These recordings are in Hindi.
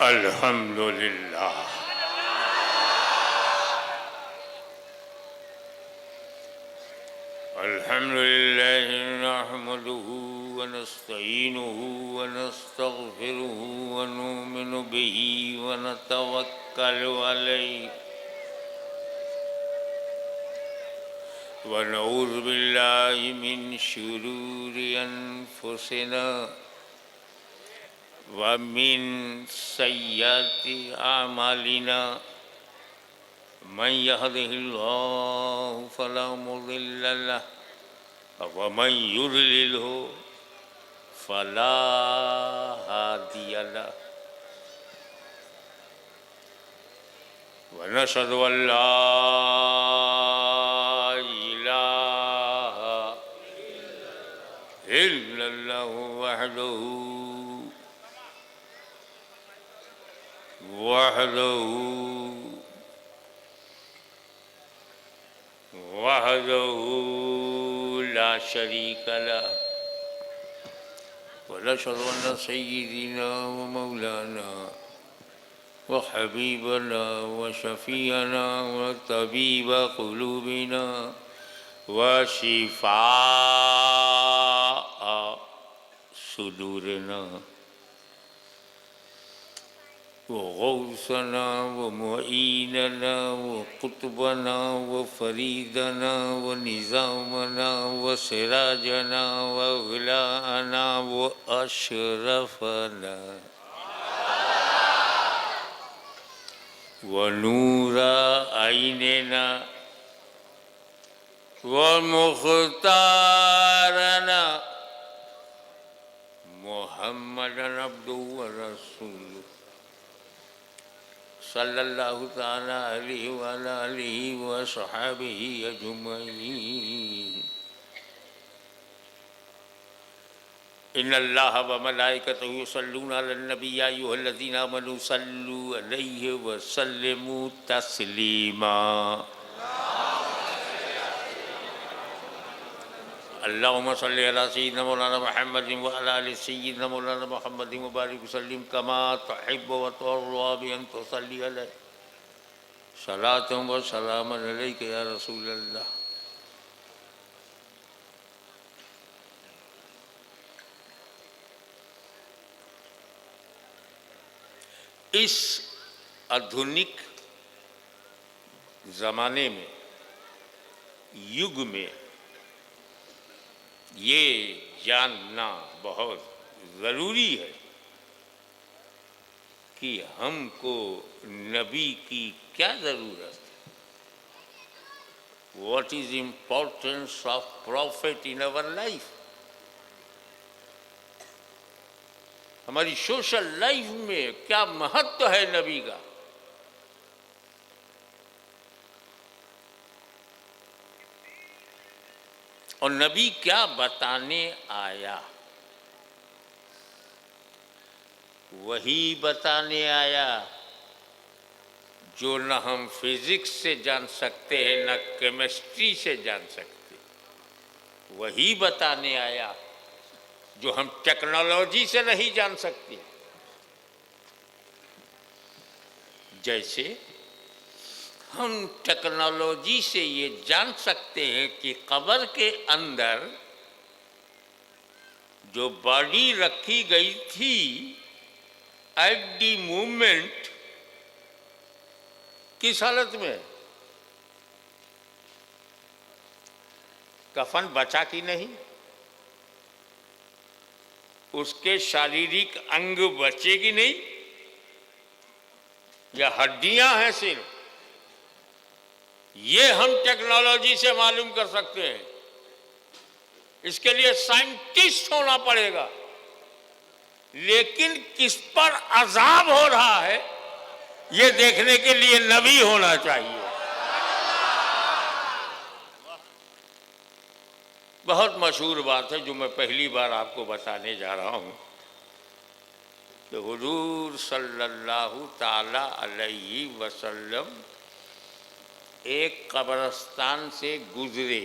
अल्हम्दुलिल्लाह। अल्हम्दुलिल्लाह नहमदुहु व नस्तईनुहु व नस्तगफिरुहु व नुमिनु बिही व नतवक्कलु अलैहि व नऊज़ु बिल्लाहि मिन शुरूरि अनफुसिना व मिन सय्यिआति अमालिना मन यहदिहिल्लाहु फला मुदिल्ल लहु व मन युद्लिलहु फला हादिय लहु व नशहदु अल्ला इलाहा इल्लल्लाहु वहदहु ला शरीक लहु व नशहदु अन्न सय्यिदना व मौलाना व हबीबना व शफीअना व तबीब क़ुलूबिना व शिफाअ सुदूरना व गौसना व मुईनना व कुतुबना व फरीदना व निज़ामना व सिराजना व ग़िलाना व अशरफना व नूरा आइनना व मुख्तारना मुहम्मदन अब्दुहु व रसूलुहु सल्लल्लाहु ताला अलैहि व अला आलिहि व सहाबिहि अजमईन। इन्नल्लाह व मलाइकतहु युसल्लूना अलन नबी या अय्युहल्लज़ीना आमनू सल्लू अलैहि व सल्लिमू तस्लीमा। अल्लाहुम्मा सल्लि अला सय्यिदिना मौलाना मुहम्मदिन व अला आलि सय्यिदिना मौलाना मुहम्मदिन व बारिक वसल्लिम कमा तुहिब्बु व तुर्ज़ा बि अन तुसल्ली अलैहि सलातन व सलामन अलैका या रसूलल्लाह। इस आधुनिक ज़माने में, युग में ये जानना बहुत ज़रूरी है कि हमको नबी की क्या ज़रूरत है। What is the importance of prophet in our life? हमारी सोशल लाइफ में क्या महत्व है नबी का। और नबी क्या बताने आया, वही बताने आया जो न हम फिजिक्स से जान सकते हैं न केमिस्ट्री से जान सकते। वही बताने आया जो हम टेक्नोलॉजी से नहीं जान सकते। जैसे हम टेक्नोलॉजी से ये जान सकते हैं कि कब्र के अंदर जो बॉडी रखी गई थी एट दी मूवमेंट किस हालत में, कफन बचा कि नहीं, उसके शारीरिक अंग बचे कि नहीं, या हड्डियां हैं सिर्फ, ये हम टेक्नोलॉजी से मालूम कर सकते हैं। इसके लिए साइंटिस्ट होना पड़ेगा। लेकिन किस पर अजाब हो रहा है ये देखने के लिए नबी होना चाहिए। बहुत मशहूर बात है जो मैं पहली बार आपको बताने जा रहा हूं कि हुजूर सल्लल्लाहु ताला अलैहि वसल्लम एक कब्रिस्तान से गुजरे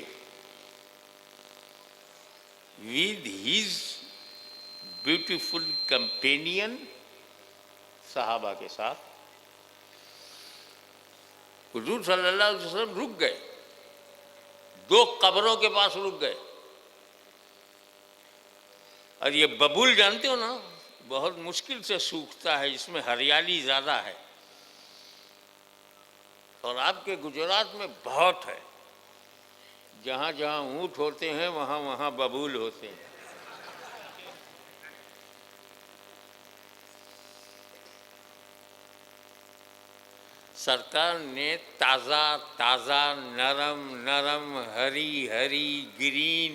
with his beautiful companion सहाबा के साथ। हुजूर सल्लल्लाहु अलैहि वसल्लम रुक गए, 2 कब्रों के पास रुक गए। और ये बबूल जानते हो ना, बहुत मुश्किल से सूखता है, इसमें हरियाली ज़्यादा है, और आपके गुजरात में बहुत है। जहाँ जहाँ ऊँट होते हैं वहाँ वहाँ बबूल होते हैं। सरकार ने ताज़ा ताज़ा नरम नरम हरी हरी ग्रीन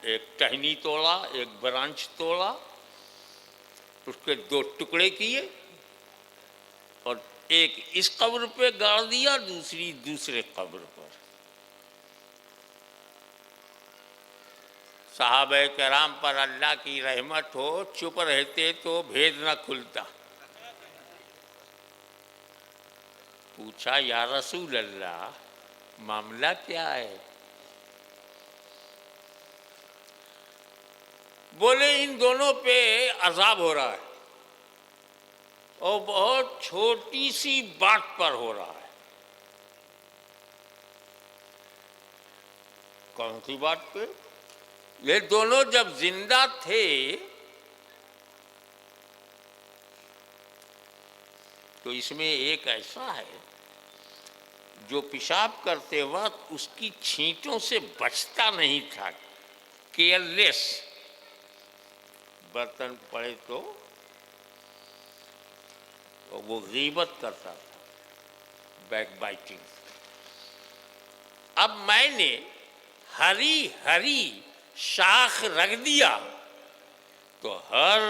एक टहनी तोड़ा, एक ब्रांच तोड़ा, उसके 2 टुकड़े किए और एक इस कब्र पे गाड़ दिया, दूसरी दूसरे कब्र पर। सहाबे कराम पर अल्लाह की रहमत हो, चुप रहते तो भेद न खुलता। पूछा, या रसूल अल्लाह, मामला क्या है? बोले, इन दोनों पे अजाब हो रहा है और बहुत छोटी सी बात पर हो रहा है। कौन सी बात पे? ये दोनों जब जिंदा थे तो इसमें एक ऐसा है जो पेशाब करते वक्त उसकी छींटों से बचता नहीं था, केयरलेस, बर्तन पड़े तो वो गीबत करता था, बैक बाइटिंग। अब मैंने हरी हरी शाख रख दिया तो हर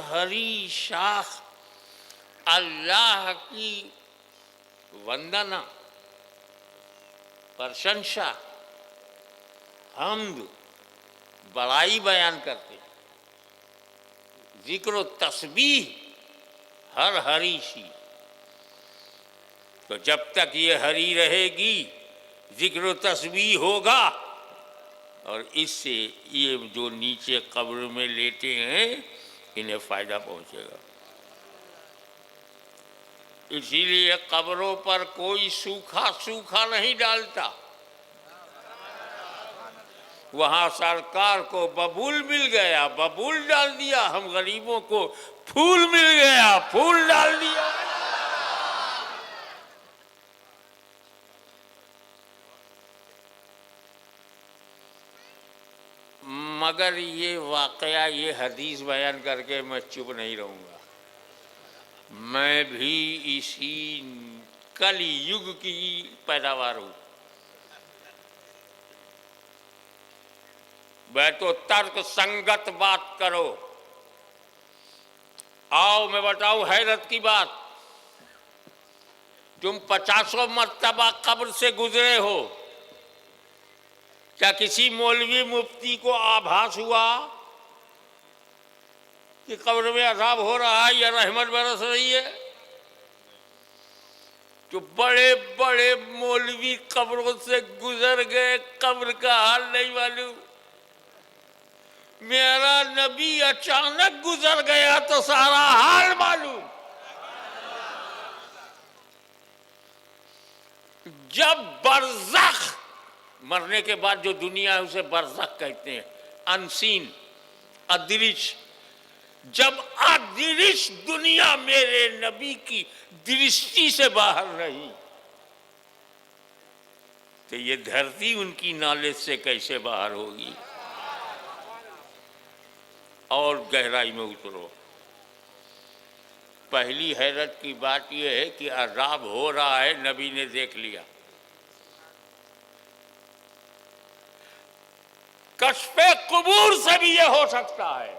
हरी शाख अल्लाह की वंदना, प्रशंसा, हम्द, बड़ाई बयान करते, जिक्र तस्बीह हर हरी सी। तो जब तक ये हरी रहेगी जिक्र तस्बीह होगा, और इससे ये जो नीचे कब्र में लेटे हैं इन्हें फायदा पहुंचेगा। इसीलिए कब्रों पर कोई सूखा सूखा नहीं डालता। वहां सरकार को बबूल मिल गया, बबूल डाल दिया, हम गरीबों को फूल मिल गया, फूल डाल दिया। मगर ये वाकया, ये हदीस बयान करके मैं चुप नहीं रहूँगा। मैं भी इसी कली युग की पैदावार हूँ। मैं तो तर्क संगत बात करो। आओ मैं बताऊं हैरत की बात। तुम 50 मर्तबा कब्र से गुजरे हो, क्या किसी मौलवी मुफ्ती को आभास हुआ कि कब्र में अजाब हो रहा है या रहमत बरस रही है? जो बड़े बड़े मौलवी कब्रों से गुजर गए, कब्र का हाल नहीं मालूम। मेरा नबी अचानक गुजर गया तो सारा हाल मालूम। जब बरज़ख, मरने के बाद जो दुनिया है उसे बरज़ख कहते हैं, अनसीन, अदृश्य। जब अदृश्य दुनिया मेरे नबी की दृष्टि से बाहर रही तो ये धरती उनकी नॉलेज से कैसे बाहर होगी? और गहराई में उतरो। पहली हैरत की बात यह है कि अजाब हो रहा है, नबी ने देख लिया। कश्फे कुबूर से भी यह हो सकता है।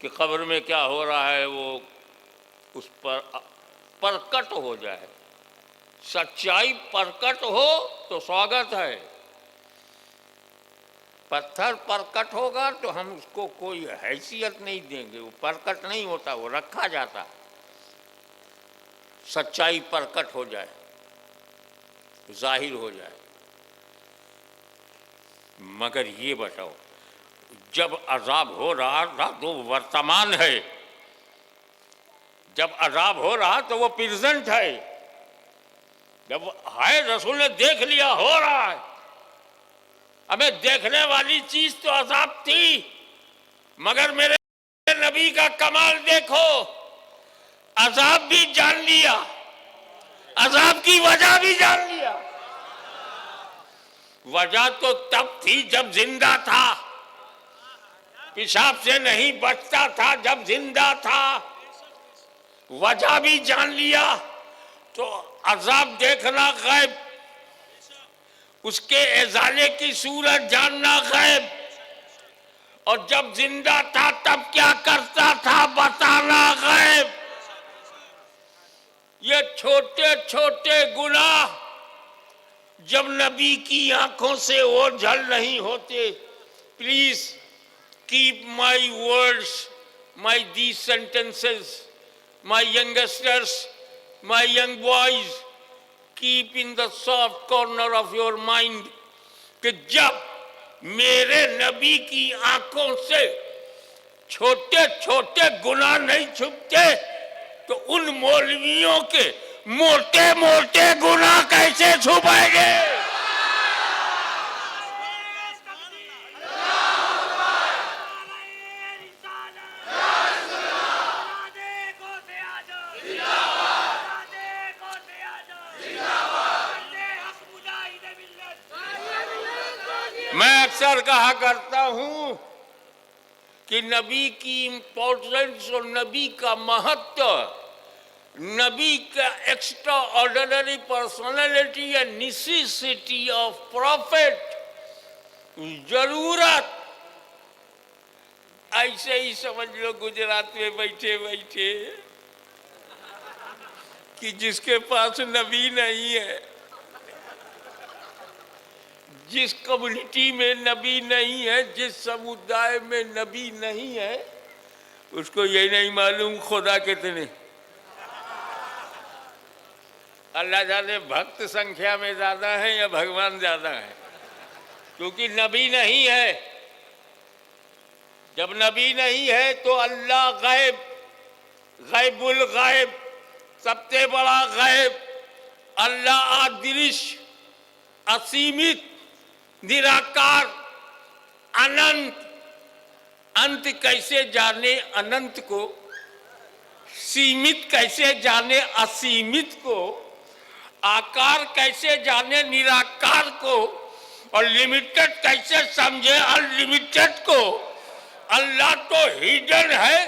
कि कब्र में क्या हो रहा है वो उस पर प्रकट हो जाए। सच्चाई प्रकट हो तो स्वागत है, पत्थर प्रकट होगा तो हम उसको कोई हैसियत नहीं देंगे। वो प्रकट नहीं होता, वो रखा जाता। सच्चाई प्रकट हो जाए, जाहिर हो जाए। मगर ये बताओ, जब अजाब हो रहा था तो वर्तमान है, जब अजाब हो रहा तो वो प्रेजेंट है। जब है रसूल ने देख लिया हो रहा है, हमें देखने वाली चीज तो अजाब थी, मगर मेरे नबी का कमाल देखो, अजाब भी जान लिया, अजाब की वजह भी जान लिया। वजह तो तब थी जब जिंदा था, पेशाब से नहीं बचता था जब जिंदा था। वजह भी जान लिया तो अजाब देखना गैब, उसके एजाले की सूरत जानना गैब, और जब जिंदा था तब क्या करता था बताना गैब। ये छोटे छोटे गुनाह जब नबी की आंखों से ओझल नहीं होते। Please keep my words, my these sentences, my youngsters, my young boys, keep in the soft corner of your mind कि जब मेरे नबी की आंखों से छोटे छोटे गुनाह नहीं छुपते तो उन मौलवियों के मोटे मोटे गुनाह कैसे छुपाएंगे। मैं अक्सर कहा करता हूं कि नबी की इंपॉर्टेंस और नबी का महत्व, नबी का extra ordinary personality and necessity of profit, जरूरत, ऐसे ही समझ लो गुजरात में बैठे बैठे कि जिसके पास नबी नहीं है, जिस कम्युनिटी में नबी नहीं है, जिस समुदाय में नबी नहीं है, उसको ये नहीं मालूम खुदा कितने। अल्लाह जाने भक्त संख्या में ज्यादा है या भगवान ज्यादा है, क्योंकि नबी नहीं है। जब नबी नहीं है तो अल्लाह गैब, गैबुल गैब, सबसे बड़ा गैब, अल्लाह अदृश्य, असीमित, निराकार, अनंत। अंत कैसे जाने अनंत को, सीमित कैसे जाने असीमित को, आकार कैसे जाने निराकार को, और लिमिटेड कैसे समझे अनलिमिटेड को। अल्लाह तो हिडन है,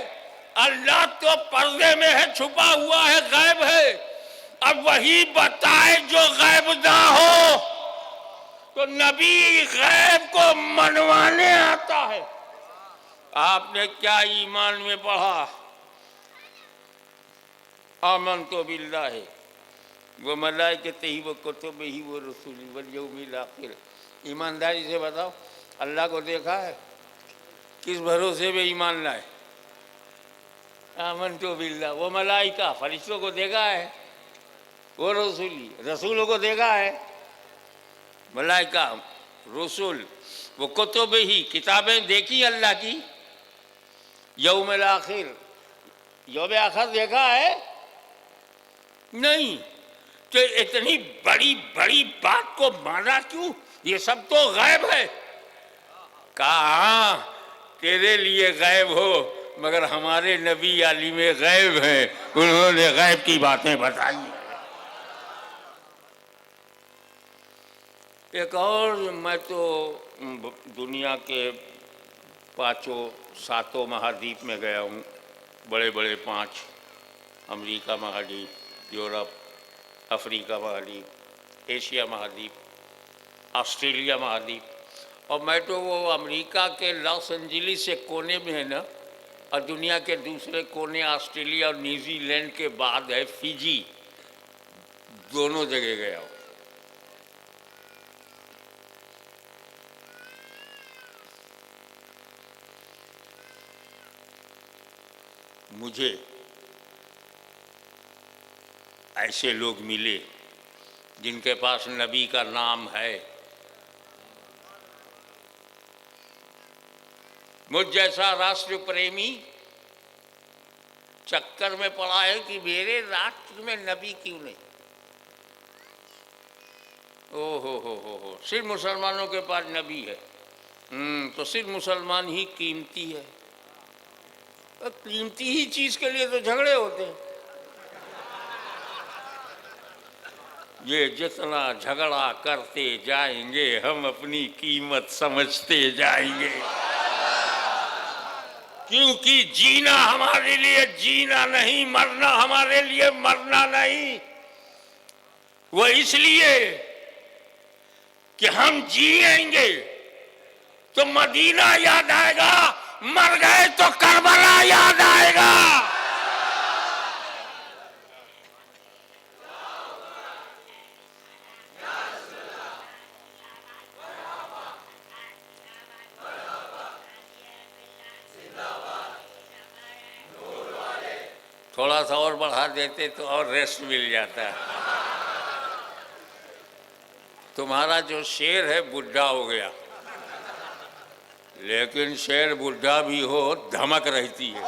अल्लाह तो पर्दे में है, छुपा हुआ है, गैब है। अब वही बताए जो गैब ना हो। तो नबी गैब को मनवाने आता है। आपने क्या ईमान में पढ़ा? आमन तो बिल्लाहि वो मलाइकतिही व कुतुबिही व रुसुलिही वल यौमिल आखिर। ईमानदारी से बताओ, अल्लाह को देखा है? किस भरोसे पे ईमान लाए? आमन तो बिल्लाह, वो मलाइका फरिश्तों को देखा है, वो रसूली रसूलों को देखा है, मलाइका रसूल, वो कुतुबिही किताबें देखी अल्लाह की, यौमिल आखिर यौम आखिर देखा है? नहीं। तो इतनी बड़ी बड़ी बात को माना क्यों? ये सब तो गैब है। कहा तेरे लिए गैब हो, मगर हमारे नबी आलिम गैब हैं, उन्होंने गैब की बातें बताई। एक और, मैं तो दुनिया के पांचों सातों महाद्वीप में गया हूँ, बड़े बड़े 5, अमेरिका महाद्वीप, यूरोप, अफ्रीका महाद्वीप, एशिया महाद्वीप, ऑस्ट्रेलिया महाद्वीप, और मैं तो वो अमेरिका के लॉस एंजलिस से कोने में है ना, और दुनिया के दूसरे कोने ऑस्ट्रेलिया और न्यूजीलैंड के बाद है फिजी, दोनों जगह गया हूँ। मुझे ऐसे लोग मिले जिनके पास नबी का नाम है, मुझ जैसा राष्ट्र प्रेमी चक्कर में पड़ा है कि मेरे राष्ट्र में नबी क्यों नहीं। ओ हो, सिर्फ मुसलमानों के पास नबी है। तो सिर्फ मुसलमान ही कीमती है। तो कीमती ही चीज के लिए तो झगड़े होते हैं। ये जितना झगड़ा करते जाएंगे हम अपनी कीमत समझते जाएंगे, क्योंकि जीना हमारे लिए जीना नहीं, मरना हमारे लिए मरना नहीं। वो इसलिए कि हम जिएंगे तो मदीना याद आएगा, मर गए तो करबला याद आएगा। थोड़ा सा और बढ़ा देते तो और रेस्ट मिल जाता है। तुम्हारा जो शेर है बुढ़ा हो गया, लेकिन शेर बुढ़ा भी हो धमक रहती है।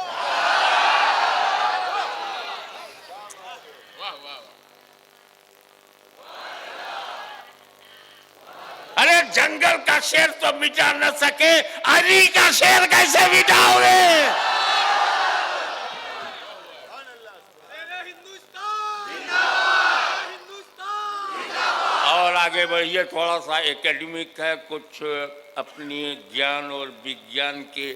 अरे जंगल का शेर तो मिटा न सके, अली का शेर कैसे मिटाओगे? और आगे बढ़िए, थोड़ा सा एकेडमिक है, कुछ अपनी ज्ञान और विज्ञान के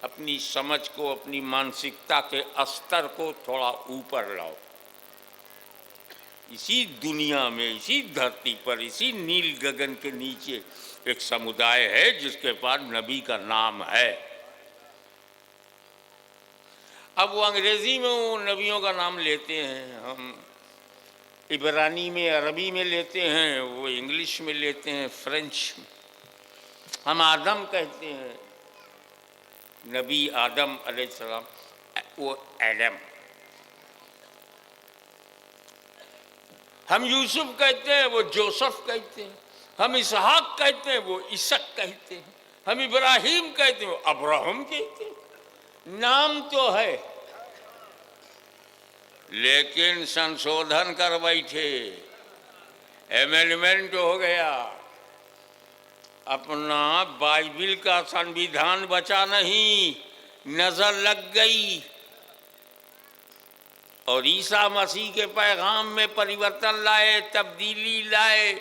अपनी समझ को, अपनी मानसिकता के स्तर को थोड़ा ऊपर लाओ। इसी दुनिया में, इसी धरती पर, इसी नील गगन के नीचे एक समुदाय है जिसके पास नबी का नाम है। अब वो अंग्रेजी में वो नबियों का नाम लेते हैं, हम इब्रानी में, अरबी में लेते हैं, वो इंग्लिश में लेते हैं, फ्रेंच में। हम आदम कहते हैं, नबी आदम अलैहिस्सलाम, वो एडम। हम यूसुफ कहते हैं, वो जोसेफ कहते हैं। हम इसहाक कहते हैं, वो इसक कहते हैं। हम इब्राहिम कहते हैं, वो अब्राहम कहते हैं। नाम तो है, लेकिन संशोधन कर बैठे, एमेंडमेंट हो गया। अपना बाइबिल का संविधान बचा नहीं, नजर लग गई और ईसा मसीह के पैगाम में परिवर्तन लाए, तब्दीली लाए,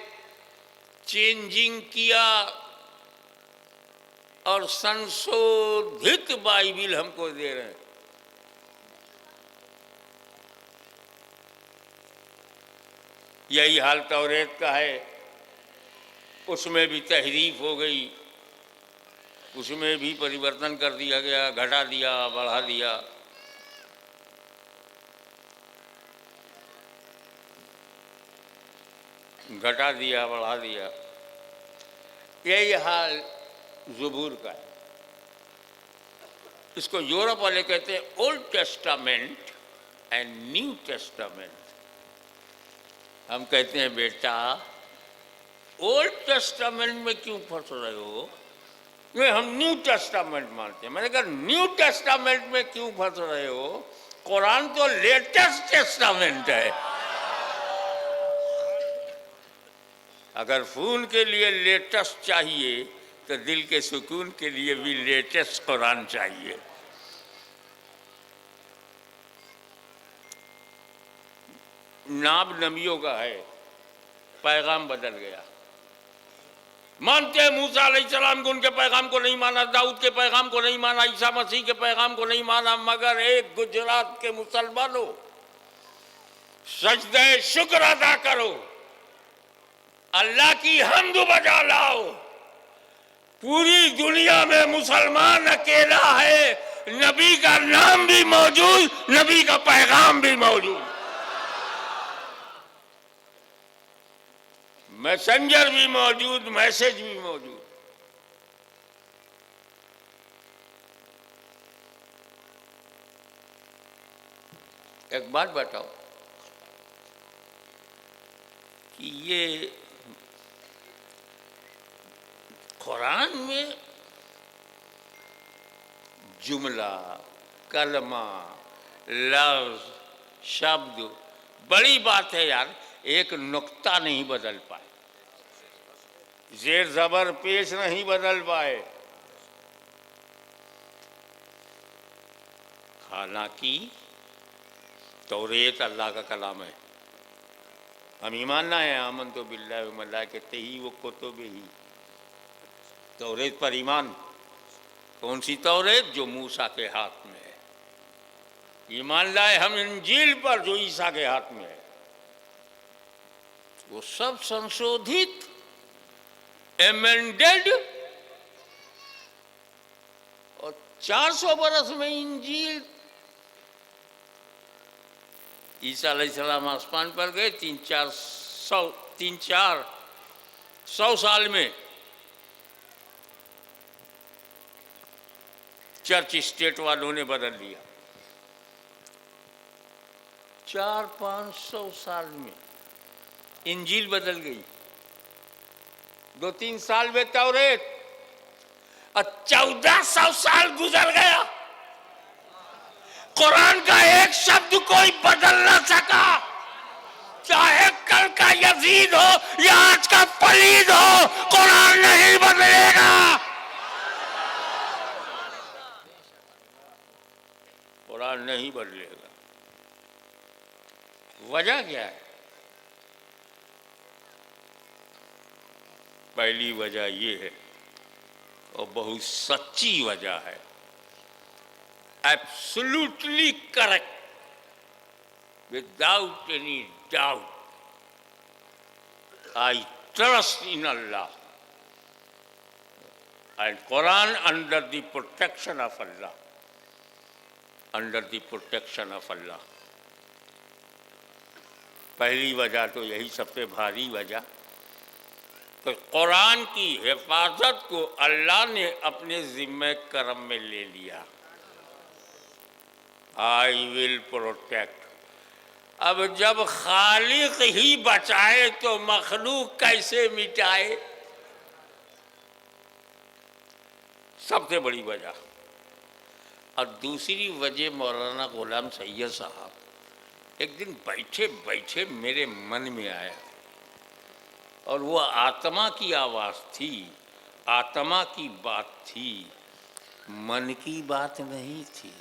चेंजिंग किया और संशोधित बाइबिल हमको दे रहे हैं। यही हाल तौरेत का है, उसमें भी तहरीफ हो गई, उसमें भी परिवर्तन कर दिया गया, घटा दिया, बढ़ा दिया। घटा दिया, बढ़ा दिया। यही हाल ज़बूर का है। इसको यूरोप वाले कहते हैं old testament and new testament. हम कहते हैं बेटा ओल्ड टेस्टामेंट में क्यों फंस रहे हो? नहीं, हम न्यू टेस्टामेंट मानते हैं। मैंने कहा न्यू टेस्टामेंट में क्यों फंस रहे हो? कुरान तो लेटेस्ट टेस्टामेंट है। अगर खून के लिए लेटेस्ट चाहिए तो दिल के सुकून के लिए भी लेटेस्ट कुरान चाहिए। नाम नबियों का है, पैगाम बदल गया। मानते हैं मूसा अलैहिस्सलाम को, उनके पैगाम को नहीं माना, दाऊद के पैगाम को नहीं माना, ईसा मसीह के पैगाम को नहीं माना, मगर एक गुजरात के मुसलमानों, सजदे शुक्र अदा करो, अल्लाह की हम्द बजा लाओ। पूरी दुनिया में मुसलमान अकेला है, नबी का नाम भी मौजूद, नबी का पैगाम भी मौजूद, मैसेंजर भी मौजूद, मैसेज भी मौजूद। एक बात बताओ कि ये कुरान में जुमला, कलमा, लफ्ज, शब्द, बड़ी बात है यार, एक नुक्ता नहीं बदल पाए, जेर जबर पेश नहीं बदल पाए। हालांकि तौरेत अल्लाह का कलाम है, हम ईमान ना है आमन तो बिल्लाहि व मलाइकतिही व कुतुबिही, तौरेत पर ईमान। कौन सी तौरेत? जो मूसा के हाथ में है। ईमान लाए हम इंजील पर जो ईसा के हाथ में है, वो सब संशोधित, एमेंडेड, और 400 बरस में इंजील। ईसा अलैहिस्सलाम आसमान पर गए, 300-400 साल में चर्च स्टेट वालों ने बदल लिया। 400-500 साल में इंजील बदल गई, 2-3 साल में तौरेत, और 1400 साल गुजर गया, कुरान का एक शब्द कोई बदल ना सका। चाहे कल का यजीद हो या आज का पलीद हो, कुरान नहीं बदलेगा। कुरान नहीं बदलेगा। वजह क्या है? पहली वजह ये है, और बहुत सच्ची वजह है, absolutely correct, without any doubt, I trust in Allah and Quran under the protection of Allah, under the protection of Allah. पहली वजह तो यही सबसे भारी वजह, तो कुरान की हिफाजत को अल्लाह ने अपने जिम्मे करम में ले लिया। I will protect. अब जब खालिक ही बचाए तो मखलूक कैसे मिटाए? सबसे बड़ी वजह। और दूसरी वजह, मौलाना गुलाम सैयद साहब, एक दिन बैठे बैठे मेरे मन में आया, और वो आत्मा की आवाज़ थी, आत्मा की बात थी, मन की बात नहीं थी।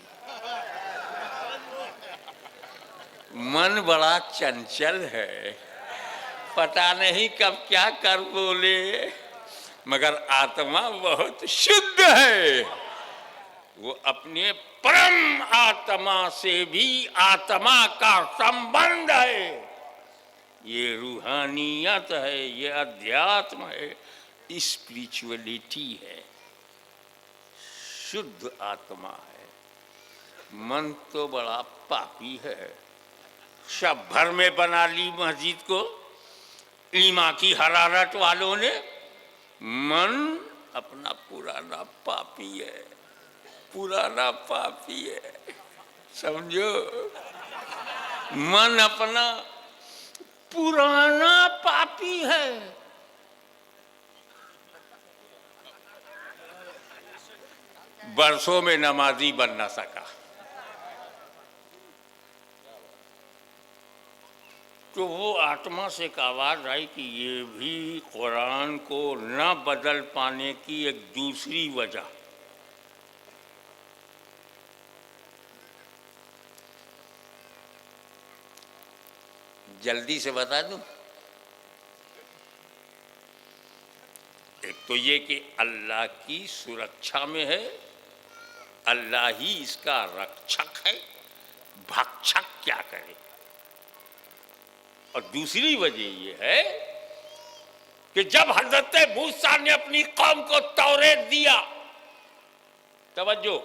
मन बड़ा चंचल है, पता नहीं कब क्या कर बोले, मगर आत्मा बहुत शुद्ध है। वो अपने परम आत्मा से भी आत्मा का संबंध है। ये रूहानियत है, ये अध्यात्म है, स्पिरिचुअलिटी है, शुद्ध आत्मा है। मन तो बड़ा पापी है, सब भर में बना ली मस्जिद को ईमा की हरारत वालों ने। मन अपना पुराना पापी है, पुराना पापी है, समझो। मन अपना पुराना पापी है। बरसों में नमाजी बन ना सका, तो वो आत्मा से एक आवाज़ आई कि ये भी कुरान को न बदल पाने की एक दूसरी वजह। जल्दी से बता दूं। एक तो ये कि अल्लाह की सुरक्षा में है, अल्लाह ही इसका रक्षक है, भक्षक क्या करे। और दूसरी वजह ये है कि जब हजरत मूसा ने अपनी कौम को तौरेत दिया, तवज्जो,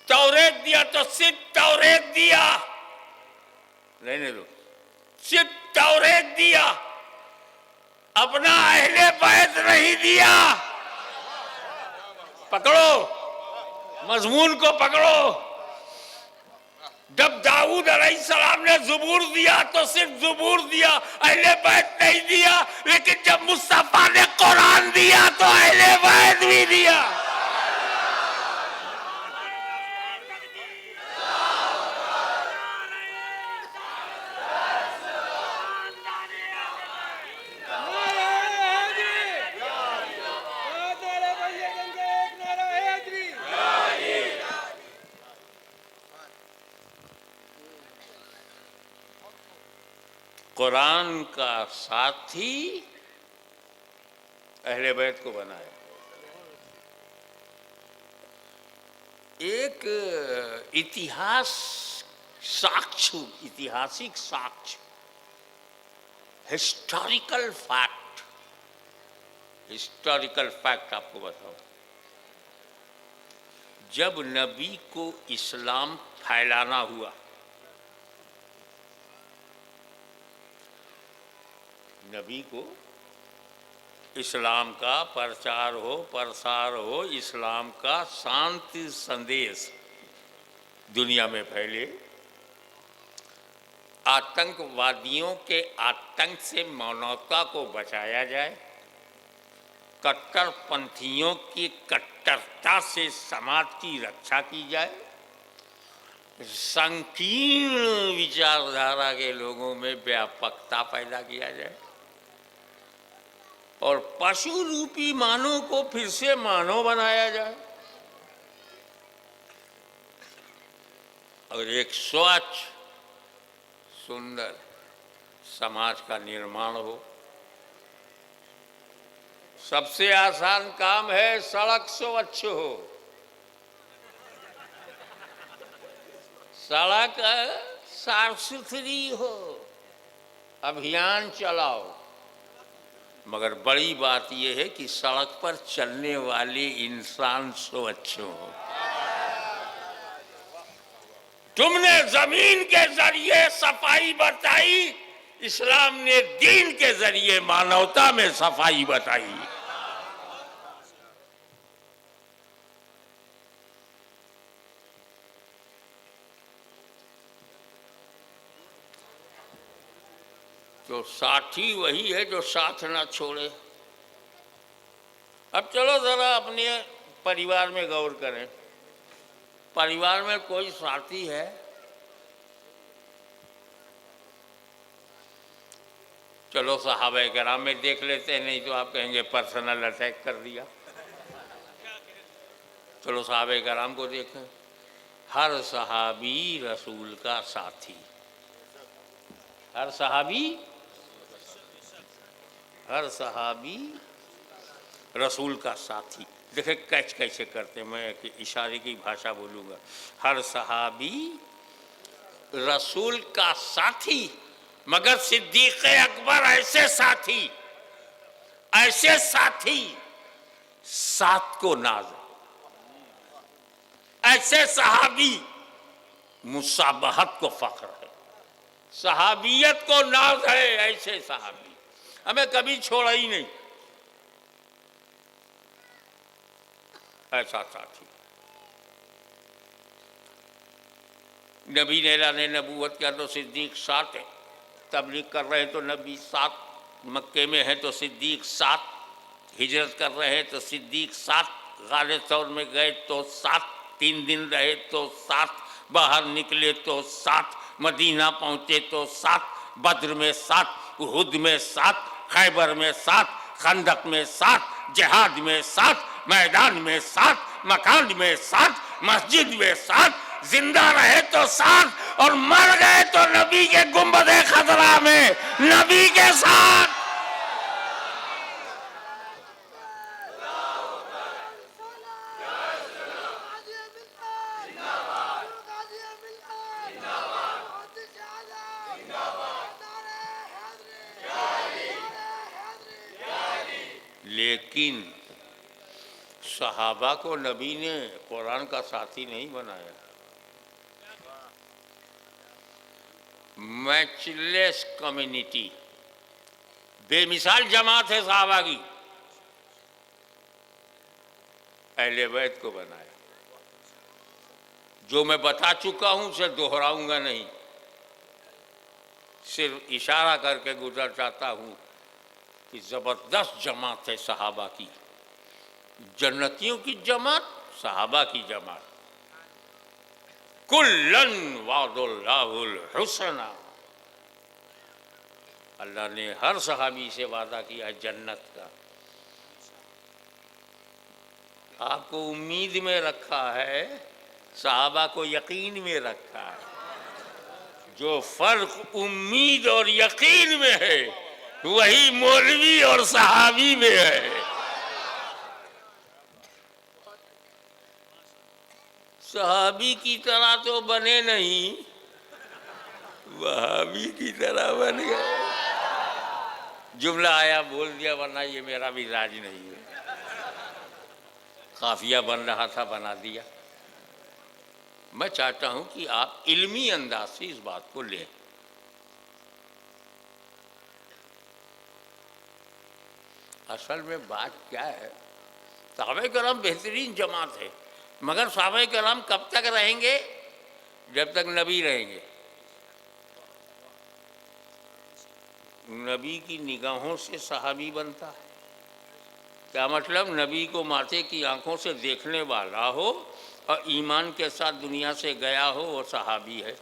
तौरेत दिया तो सिर्फ तौरेत दिया, रहने दो, सिर्फ तौरेत दिया, अपना अहले बैत नहीं दिया। पकड़ो, मजमून को पकड़ो। जब दाऊद अलैहिस्सलाम ने ज़बूर दिया तो सिर्फ ज़बूर दिया, अहले बैत नहीं दिया। लेकिन जब मुस्तफा ने कुरान दिया तो अहले बैत भी दिया। कुरान का साथी अहले बैत को बनाया। एक इतिहास साक्ष्य, ऐतिहासिक साक्ष्य, हिस्टोरिकल फैक्ट आपको बताओ। जब नबी को इस्लाम फैलाना हुआ, नबी को इस्लाम का प्रचार हो, प्रसार हो, इस्लाम का शांति संदेश दुनिया में फैले, आतंकवादियों के आतंक से मानवता को बचाया जाए, कट्टरपंथियों की कट्टरता से समाज की रक्षा की जाए, संकीर्ण विचारधारा के लोगों में व्यापकता पैदा किया जाए और पशु रूपी मानव को फिर से मानव बनाया जाए और एक स्वच्छ सुंदर समाज का निर्माण हो। सबसे आसान काम है सड़क स्वच्छ हो, सड़क साफ सुथरी हो, अभियान चलाओ। मगर बड़ी बात यह है कि सड़क पर चलने वाले इंसान स्वच्छ हो। तुमने जमीन के जरिए सफाई बताई, इस्लाम ने दीन के जरिए मानवता में सफाई बताई। तो साथी वही है जो साथ ना छोड़े। अब चलो जरा अपने परिवार में गौर करें। परिवार में कोई साथी है? चलो सहाबा किराम में देख लेते हैं, नहीं तो आप कहेंगे पर्सनल अटैक कर दिया। चलो सहाबा किराम को देखें। हर सहाबी रसूल का साथी, हर सहाबी रसूल का साथी। देखे कैच कैसे करते, मैं इशारे की भाषा बोलूँगा। हर सहाबी रसूल का साथी, मगर सिद्दीक़ अकबर ऐसे साथी साथ को नाज, ऐसे सहाबी मुसाबहत को फख्र है, सहाबियत को नाज है। ऐसे सहाबी हमें कभी छोड़ा ही नहीं, ऐसा साथी। नबी ने ऐलान नबूवत किया तो सिद्दीक साथ है, तबलीग कर रहे हैं तो नबी साथ, मक्के में है तो सिद्दीक साथ, हिजरत कर रहे हैं तो सिद्दीक साथ, गारे सौर में गए तो साथ, 3 दिन रहे तो साथ, बाहर निकले तो साथ, मदीना पहुँचे तो साथ, बद्र में साथ, उहुद में साथ, खैबर में साथ, खंदक में साथ, जिहाद में साथ, मैदान में साथ, मकान में साथ, मस्जिद में साथ, जिंदा रहे तो साथ और मर गए तो नबी के गुंबदे खतरा में नबी के साथ। लेकिन सहाबा को नबी ने कुरान का साथी नहीं बनाया। मैचलेस कम्युनिटी, बेमिसाल जमात है सहाबा की, अहले बैत को बनाया। जो मैं बता चुका हूं उसे दोहराऊंगा नहीं, सिर्फ इशारा करके गुजर जाता हूं कि जबरदस्त जमात है सहाबा की, जन्नतियों की जमात, सहाबा की जमात। कुल्लन वादुल्लाहुल हुसना, अल्लाह ने हर सहाबी से वादा किया जन्नत का। आपको उम्मीद में रखा है, सहाबा को यकीन में रखा है। जो फर्क उम्मीद और यकीन में है वही मौलवी और सहाबी में है। सहाबी की तरह तो बने नहीं, वहाबी की तरह बन गए। जुमला आया बोल दिया, वरना ये मेरा मिजाज नहीं है। काफिया बन रहा था, बना दिया। मैं चाहता हूं कि आप इल्मी अंदाज से इस बात को लें। असल में बात क्या है, सहाबा कराम बेहतरीन जमात है, मगर सहाबा कराम कब तक रहेंगे? जब तक नबी रहेंगे। नबी की निगाहों से सहाबी बनता है। क्या मतलब? नबी को माथे की आंखों से देखने वाला हो और ईमान के साथ दुनिया से गया हो, वो सहाबी है।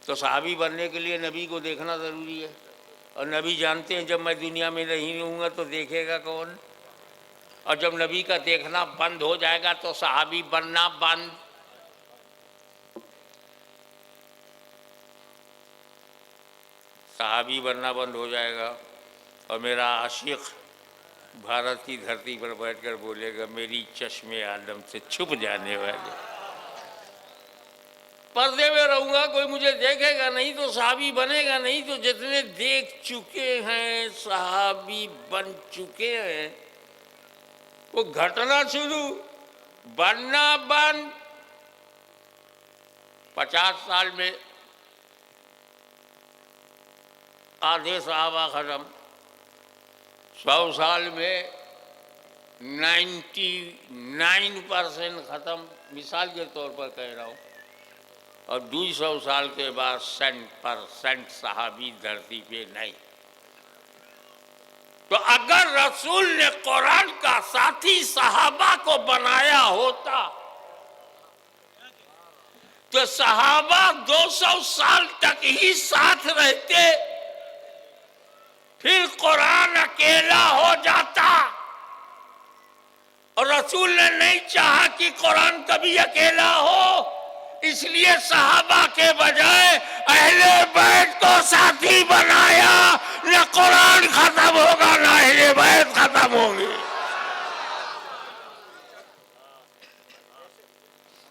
तो सहाबी बनने के लिए नबी को देखना ज़रूरी है। और नबी जानते हैं जब मैं दुनिया में नहीं रहूँगा तो देखेगा कौन? और जब नबी का देखना बंद हो जाएगा तो सहाबी बनना बंद। सहाबी बनना बंद हो जाएगा और मेरा आशिक भारत की धरती पर बैठकर बोलेगा, मेरी चश्मे आलम से छुप जाने वाले। पर्दे में रहूंगा, कोई मुझे देखेगा नहीं, तो सहाबी बनेगा नहीं। तो जितने देख चुके हैं, सहाबी बन चुके हैं, वो घटना शुरू, बनना बंद। 50 साल में आधे सहाबा खत्म, 100 साल में 99% खत्म, मिसाल के तौर पर कह रहा हूँ। और 200 साल के बाद 100% सहाबी धरती पे नहीं। तो अगर रसूल ने कुरान का साथी सहाबा को बनाया होता तो सहाबा 200 साल तक ही साथ रहते, फिर कुरान अकेला हो जाता। और रसूल ने नहीं चाहा कि कुरान कभी अकेला हो, इसलिए सहाबा के बजाय अहले बैत को साथी बनाया। न कुरान खत्म होगा न अहले बैत खत्म होंगे।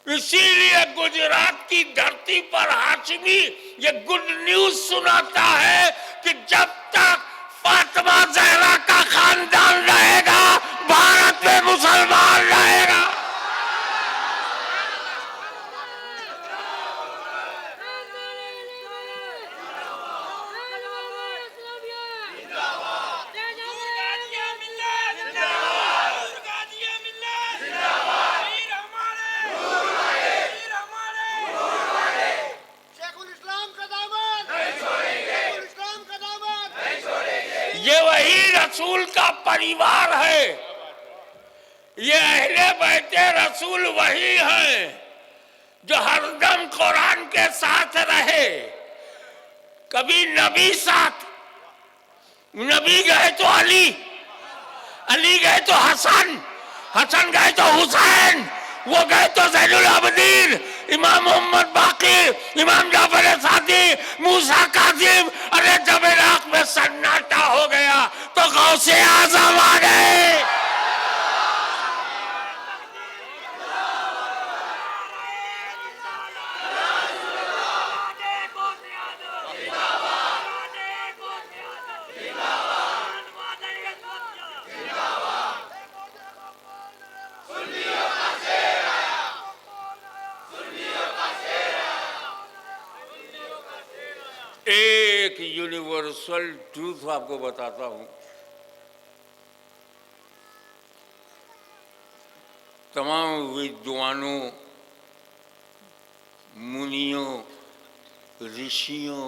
इसीलिए गुजरात की धरती पर हाशमी ये गुड न्यूज सुनाता है कि जब तक फातिमा ज़हरा का खानदान रहेगा, भारत में मुसलमान रहेगा। ये वही रसूल का परिवार है, ये अहले बैते रसूल वही हैं जो हरदम कुरान के साथ रहे। कभी नबी साथ, नबी गए तो अली, अली गए तो हसन, हसन गए तो हुसैन, वो गए तो ज़ैनुल आबिदीन, इमाम मोहम्मद बाकिर, इमाम जाफर सादी, मूसा काजिम। अरे जब इराक में सन्नाटा हो गया तो गौसे आज़म आ गए। एक यूनिवर्सल ट्रूथ आपको बताता हूं, तमाम विद्वानों, मुनियों, ऋषियों,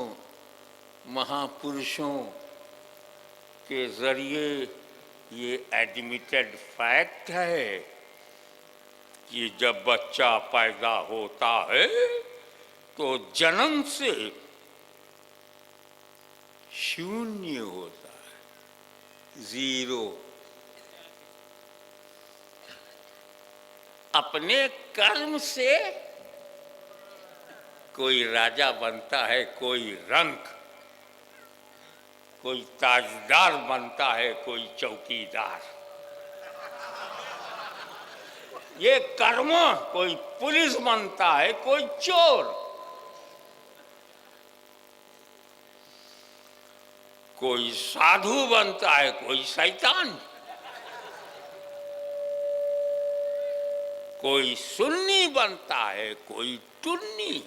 महापुरुषों के जरिए ये एडमिटेड फैक्ट है कि जब बच्चा पैदा होता है तो जन्म से शून्य होता है, जीरो। अपने कर्म से कोई राजा बनता है, कोई रंक, कोई ताजदार बनता है, कोई चौकीदार। ये कर्म, कोई पुलिस बनता है, कोई चोर, कोई साधु बनता है, कोई शैतान, कोई सुन्नी बनता है, कोई टुन्नी।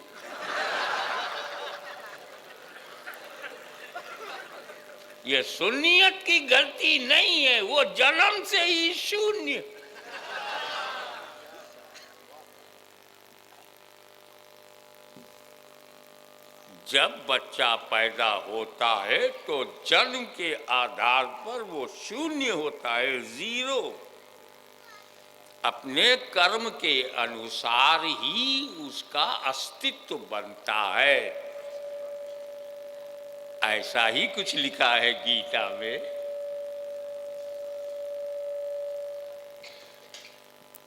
ये सुन्नियत की गलती नहीं है, वो जन्म से ही शून्य। जब बच्चा पैदा होता है तो जन्म के आधार पर वो शून्य होता है, जीरो। अपने कर्म के अनुसार ही उसका अस्तित्व बनता है। ऐसा ही कुछ लिखा है गीता में।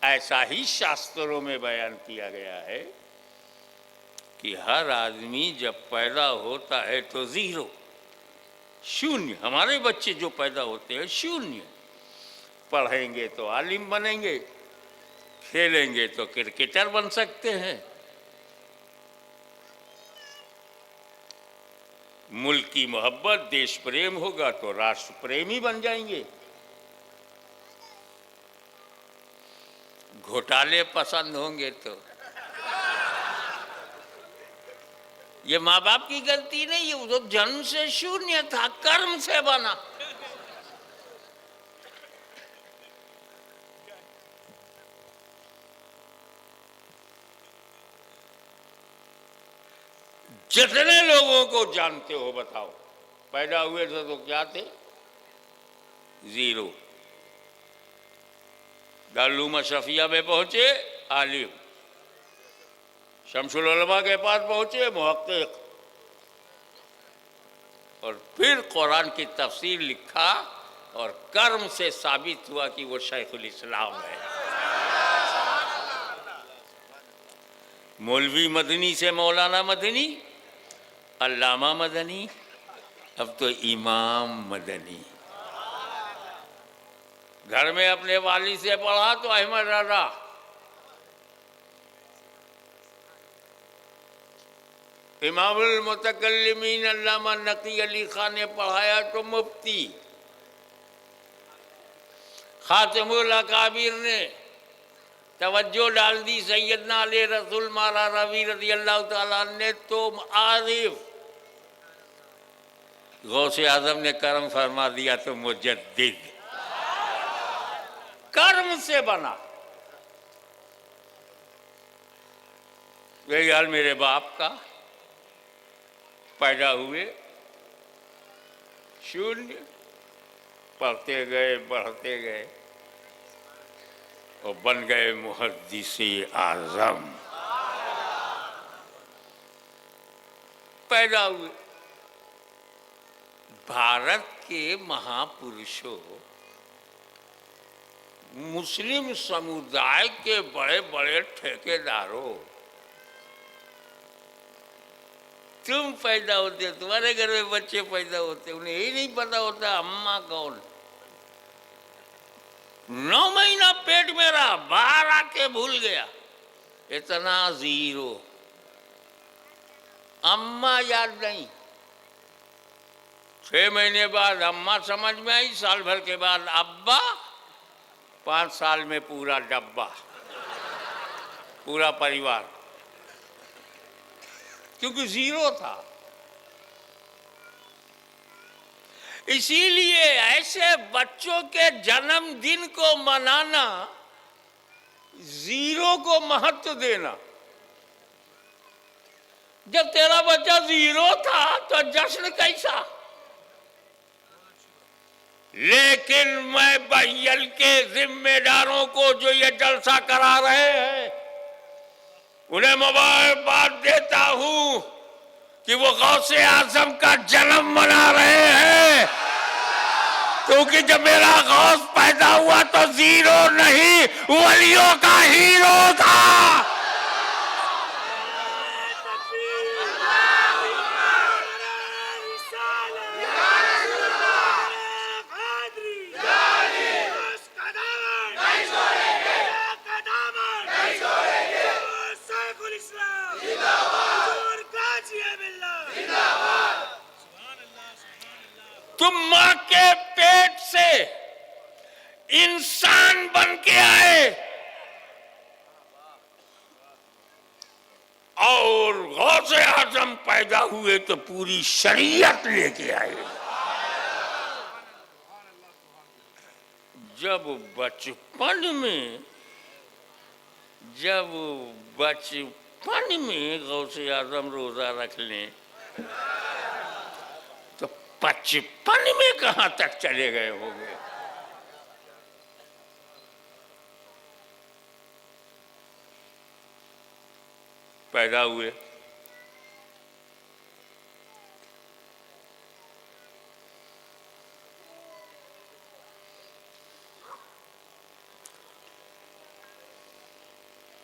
ऐसा ही शास्त्रों में बयान किया गया है कि हर आदमी जब पैदा होता है तो जीरो, शून्य। हमारे बच्चे जो पैदा होते हैं शून्य। पढ़ेंगे तो आलिम बनेंगे, खेलेंगे तो क्रिकेटर बन सकते हैं, मुल्क की मोहब्बत, देश प्रेम होगा तो राष्ट्र प्रेमी बन जाएंगे। घोटाले पसंद होंगे तो ये माँ बाप की गलती नहीं है, वो तो जन्म से शून्य था, कर्म से बना। जितने लोगों को जानते हो बताओ, पैदा हुए थे तो क्या थे? जीरो। दारुल अशरफिया में पहुंचे आलिम, शमसुल उलमा के पास पहुंचे मुहक्किक, और फिर कुरान की तफसीर लिखा और कर्म से साबित हुआ कि वो शेखुल इस्लाम है। मौलवी मदनी से मौलाना मदनी, अल्लामा मदनी, अब तो इमाम मदनी। घर में अपने वाली से पढ़ा तो अहमद रजा, इमामुल मुतकल्लिमीन अल्लामा नकी अली खान ने पढ़ाया तो मुफ्ती, खातिमुल अकाबिर ने तवज्जो डाल दी सैयदना अली रसूल माला रवी रज़ी अल्लाह ताला ने तो आरिफ, गौसे आजम ने कर्म फरमा दिया तो मुजद्दिद। कर्म से बना। यही हाल मेरे बाप का, पैदा हुए शून्य, पढ़ते गए, बढ़ते गए और बन गए मुहद्दिसे आजम। पैदा हुए। भारत के महापुरुषों, मुस्लिम समुदाय के बड़े बड़े ठेकेदारों, तुम पैदा होते, तुम्हारे घर में बच्चे पैदा होते, उन्हें यही नहीं पता होता अम्मा कौन। 9 महीना पेट में रहा, बाहर आके भूल गया, इतना जीरो। अम्मा याद नहीं। 6 महीने बाद अम्मा समझ में आई, साल भर के बाद अब्बा, 5 साल में पूरा डब्बा, पूरा परिवार, क्योंकि जीरो था। इसीलिए ऐसे बच्चों के जन्मदिन को मनाना, जीरो को महत्व देना। जब तेरा बच्चा जीरो था तो जश्न कैसा? लेकिन मैं बहयल के जिम्मेदारों को जो ये जलसा करा रहे हैं उन्हें मुबारकबाद देता हूं कि वो गौसे आजम का जन्म मना रहे हैं, क्योंकि जब मेरा गौस पैदा हुआ तो जीरो नहीं, वलियों का हीरो था। गौसे आजम पैदा हुए तो पूरी शरीयत लेके आए। जब बचपन में गौसे आजम रोजा रख लें तो 55 में कहां तक चले गए होंगे। पैदा हुए,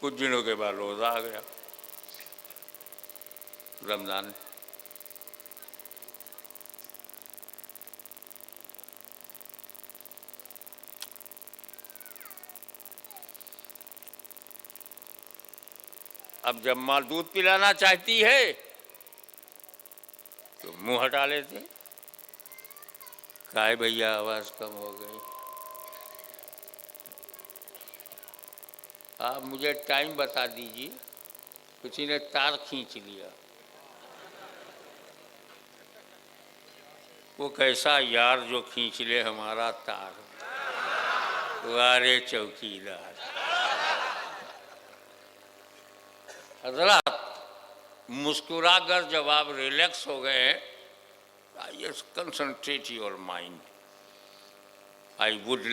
कुछ दिनों के बाद रोजा आ गया, रमजान। अब जब माँ दूध पिलाना चाहती है तो मुंह हटा लेते, काय भैया आवाज कम हो गई, आप मुझे टाइम बता दीजिए। किसी ने तार खींच लिया। वो कैसा यार जो खींच ले हमारा तार, वारे चौकीदार। हजरत मुस्कुराकर जब आप रिलैक्स हो गए, आइए concentrate your mind. I would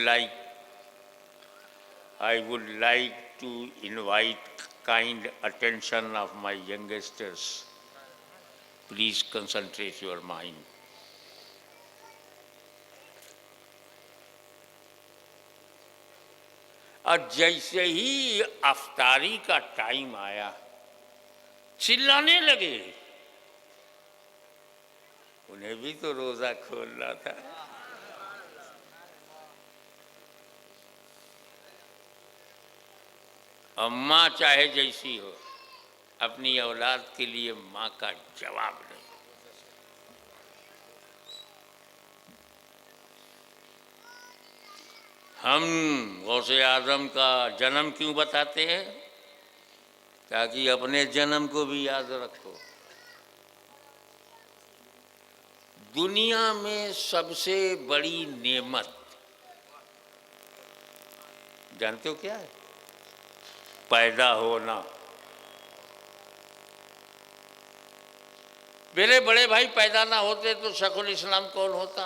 like to invite kind attention of my youngsters. Please concentrate your mind. और जैसे ही अफ्तारी का टाइम आया, चिल्लाने लगे। उन्हें भी तो रोजा खोलना था। अम्मा चाहे जैसी हो, अपनी औलाद के लिए माँ का जवाब नहीं। हम गौसे आजम का जन्म क्यों बताते हैं? ताकि अपने जन्म को भी याद रखो। दुनिया में सबसे बड़ी नेमत जानते हो क्या है? पैदा होना। मेरे बड़े भाई पैदा ना होते तो शेखुल इस्लाम कौन होता?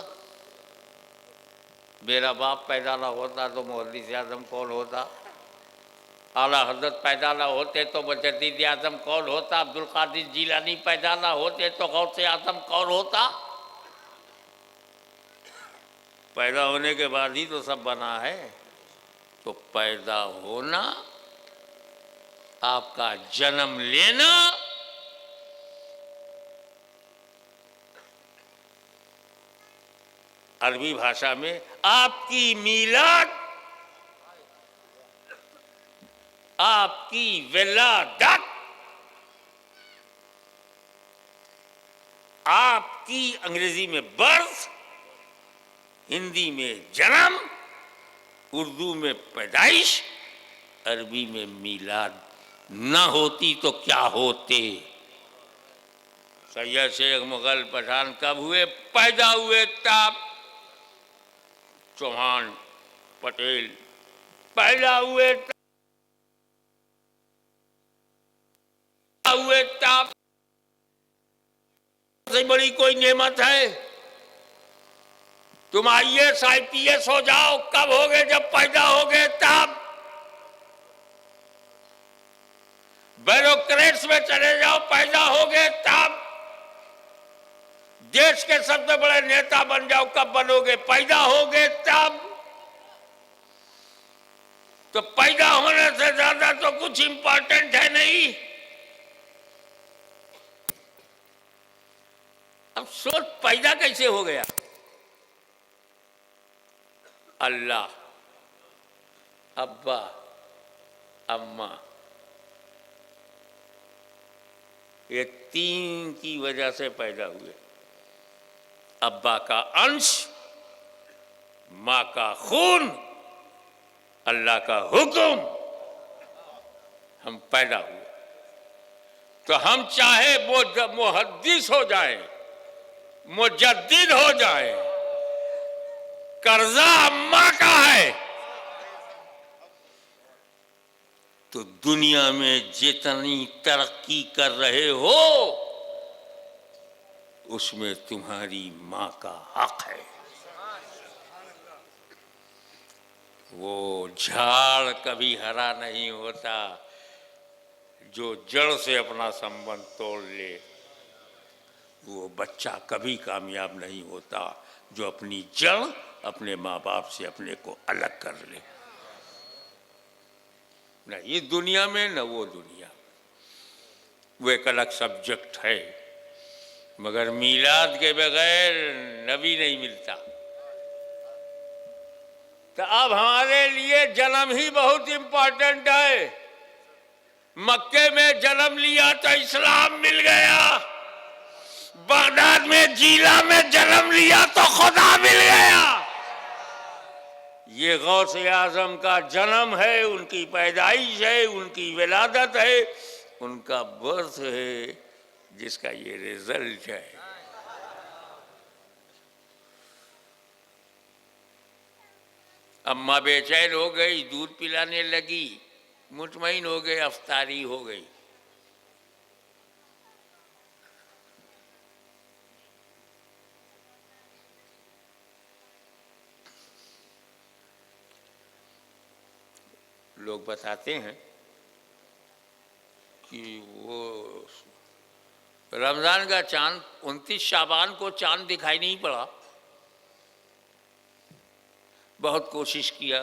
मेरा बाप पैदा ना होता तो मुहद्दिस आज़म कौन होता? आला हजरत पैदा ना होते तो मुजद्दिद आज़म कौन होता? अब्दुल कादिर जिलानी पैदा ना होते तो गौसे आज़म कौन होता? पैदा होने के बाद ही तो सब बना है। तो पैदा होना, आपका जन्म लेना, अरबी भाषा में आपकी मीलाद, आपकी विलादत, आपकी अंग्रेजी में बर्थ, हिंदी में जन्म, उर्दू में पैदाइश, अरबी में मीलाद न होती तो क्या होते? सैयद शेख मुगल पठान कब हुए? पैदा हुए तब। चौहान पटेल पैदा हुए तब। सबसे बड़ी कोई नेमत है? तुम IAS IPS हो जाओ, कब होगे? जब पैदा होगे तब। ब्यूरोक्रेट्स में चले जाओ, पैदा होगे तब। देश के सबसे बड़े नेता बन जाओ, कब बनोगे? पैदा होगे तब। तो पैदा होने से ज्यादा तो कुछ इंपॉर्टेंट है नहीं। अब सोच, पैदा कैसे हो गया? अल्लाह, अब्बा, अम्मा, ये तीन की वजह से पैदा हुए। अब्बा का अंश, माँ का खून, अल्लाह का हुक्म, हम पैदा हुए। तो हम चाहे वो मुहद्दिस हो जाए, मुजद्दिद हो जाए, कर्जा अम्मा का है, तो दुनिया में जितनी तरक्की कर रहे हो उसमें तुम्हारी मां का हक है। वो झाड़ कभी हरा नहीं होता जो जड़ से अपना संबंध तोड़ ले, वो बच्चा कभी कामयाब नहीं होता जो अपनी जड़ अपने माँ बाप से अपने को अलग कर ले। न इस दुनिया में न वो दुनिया, वो एक अलग सब्जेक्ट है। मगर मीलाद के बगैर नबी नहीं मिलता। तो अब हमारे लिए जन्म ही बहुत इंपॉर्टेंट है। मक्के में जन्म लिया तो इस्लाम मिल गया, बगदाद में जिला में जन्म लिया तो खुदा मिल गया। ये गौसे आजम का जन्म है, उनकी पैदाइश है, उनकी विलादत है, उनका बर्थ है, जिसका ये रिजल्ट है। अम्मा बेचैन हो गई, दूध पिलाने लगी, मुतमईन हो गए, अफ्तारी हो गई। लोग बताते हैं कि वो रमजान का चांद 29 शाबान को चांद दिखाई नहीं पड़ा। बहुत कोशिश किया,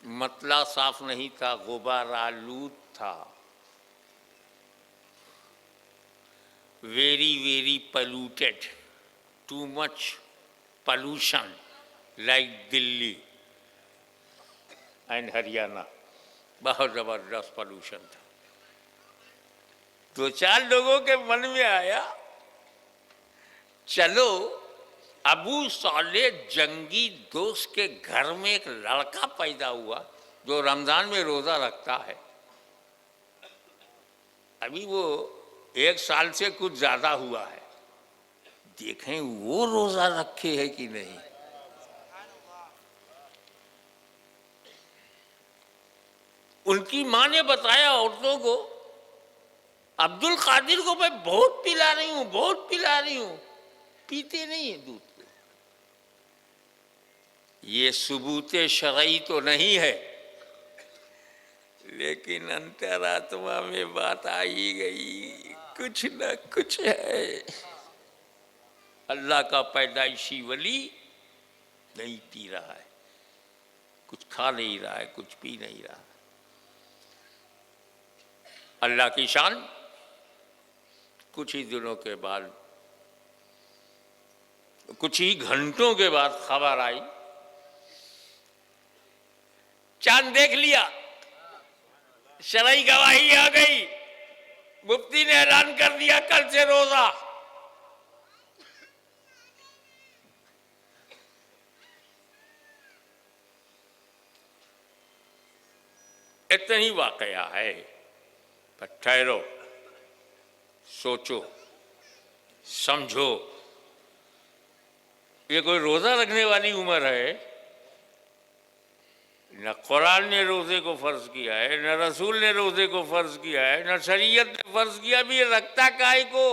मतला साफ नहीं था, गुबार आलूद था, very very polluted, too much pollution like Delhi and Haryana, बहुत जबरदस्त पॉल्यूशन था। दो चार लोगों के मन में आया, चलो अबू साले जंगी दोस्त के घर में एक लड़का पैदा हुआ जो रमजान में रोजा रखता है। अभी वो 1 साल से कुछ ज्यादा हुआ है, देखें वो रोजा रखे है कि नहीं। उनकी मां ने बताया औरतों को, अब्दुल कादिर को मैं बहुत पिला रही हूं, बहुत पिला रही हूं, पीते नहीं है दूध को। ये सबूते शरई तो नहीं है, लेकिन अंतरात्मा में बात आ ही गई, कुछ न कुछ है। अल्लाह का पैदाइशी वली नहीं पी रहा है, कुछ खा नहीं रहा है, कुछ पी नहीं रहा। अल्लाह की शान। कुछ ही दिनों के बाद, कुछ ही घंटों के बाद खबर आई, चांद देख लिया, शरई गवाही आ गई, मुफ्ती ने ऐलान कर दिया कल से रोजा। इतना ही वाकया है, पर ठहरो, सोचो, समझो, ये कोई रोजा रखने वाली उम्र है? न कुरान ने रोजे को फर्ज किया है, न रसूल ने रोजे को फर्ज किया है, न शरीयत ने फर्ज किया। भी रखता काहे को?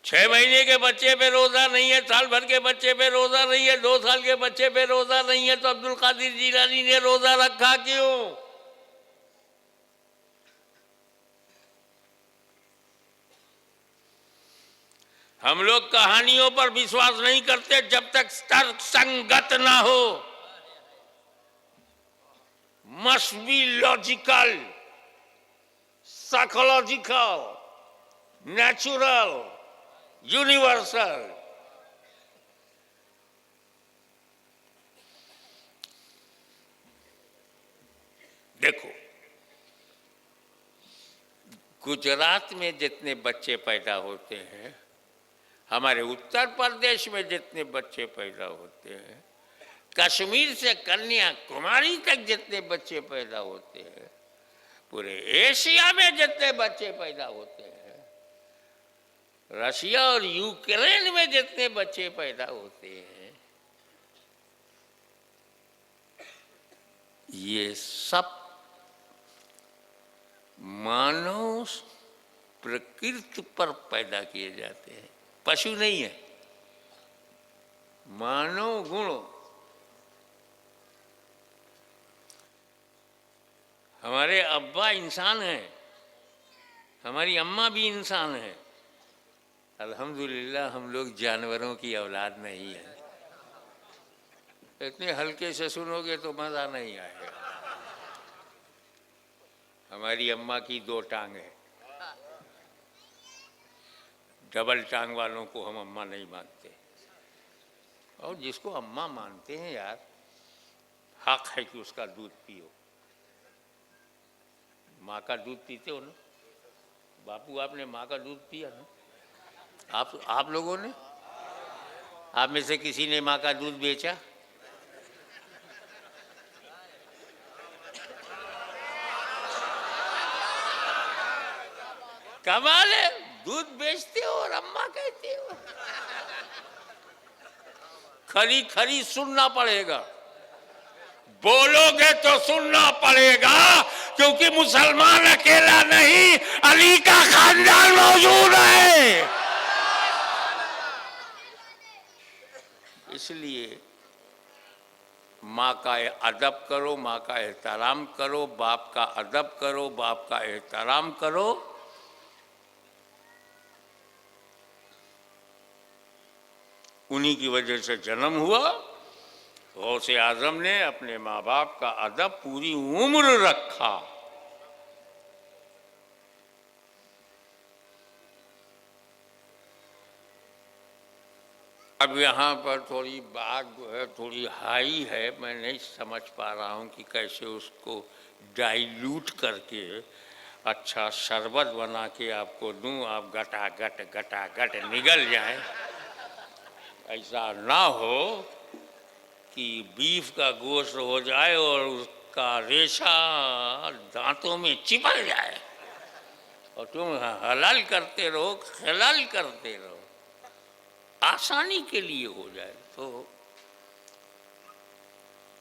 6 महीने के बच्चे पे रोजा नहीं है, साल भर के बच्चे पे रोजा नहीं है, 2 साल के बच्चे पे रोजा नहीं है, तो अब्दुल कादिर जिलानी ने रोजा रखा क्यों? हम लोग कहानियों पर विश्वास नहीं करते जब तक तर्क संगत ना हो। Must be logical, psychological, natural, universal. देखो, गुजरात में जितने बच्चे पैदा होते हैं, हमारे उत्तर प्रदेश में जितने बच्चे पैदा होते हैं, कश्मीर से कन्याकुमारी तक जितने बच्चे पैदा होते हैं, पूरे एशिया में जितने बच्चे पैदा होते हैं, रशिया और यूक्रेन में जितने बच्चे पैदा होते हैं, ये सब मानव प्रकृति पर पैदा किए जाते हैं, पशु नहीं है, मानव गुण। हमारे अब्बा इंसान हैं, हमारी अम्मा भी इंसान है। अल्हम्दुलिल्लाह हम लोग जानवरों की औलाद नहीं है। इतने हल्के से सुनोगे तो मज़ा नहीं आएगा। हमारी अम्मा की 2 टांग है, डबल टांग वालों को हम अम्मा नहीं मानते, और जिसको अम्मा मानते हैं यार, हक है कि उसका दूध पियो। माँ का दूध पीते हो ना बापू? आपने माँ का दूध पिया ना? आप लोगों ने, आप में से किसी ने माँ का दूध बेचा? कमाल है, दूध बेचते हो और अम्मा कहते हो। खरी खरी सुनना पड़ेगा, बोलोगे तो सुनना पड़ेगा, क्योंकि मुसलमान अकेला नहीं, अली का खानदान मौजूद है। इसलिए माँ का अदब करो, माँ का एहतराम करो, बाप का अदब करो, बाप का एहतराम करो। उन्हीं की वजह से जन्म हुआ। गौसे आजम ने अपने माँ बाप का अदब पूरी उम्र रखा। अब यहाँ पर थोड़ी बात जो है थोड़ी हाई है, मैं नहीं समझ पा रहा हूँ कि कैसे उसको डाइल्यूट करके अच्छा शरबत बना के आपको दूँ, आप गटागट निगल जाए। ऐसा ना हो कि बीफ का गोश्त हो जाए और उसका रेशा दांतों में चिपक जाए और तुम हलाल करते रहो, खलाल करते रहो, आसानी के लिए हो जाए तो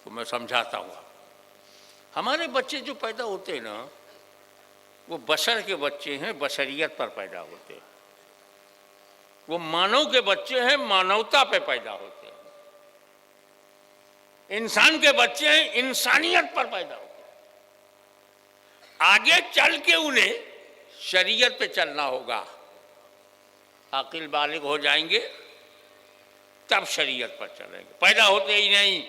मैं समझाता हूँ। हमारे बच्चे जो पैदा होते हैं ना, वो बशर के बच्चे हैं, बशरियत पर पैदा होते हैं। वो मानव के बच्चे हैं, मानवता पे पैदा होते हैं। इंसान के बच्चे हैं, इंसानियत पर पैदा होते हैं। आगे चल के उन्हें शरीयत पे चलना होगा। अकिल बालिग हो जाएंगे तब शरीयत पर चलेंगे, पैदा होते ही नहीं,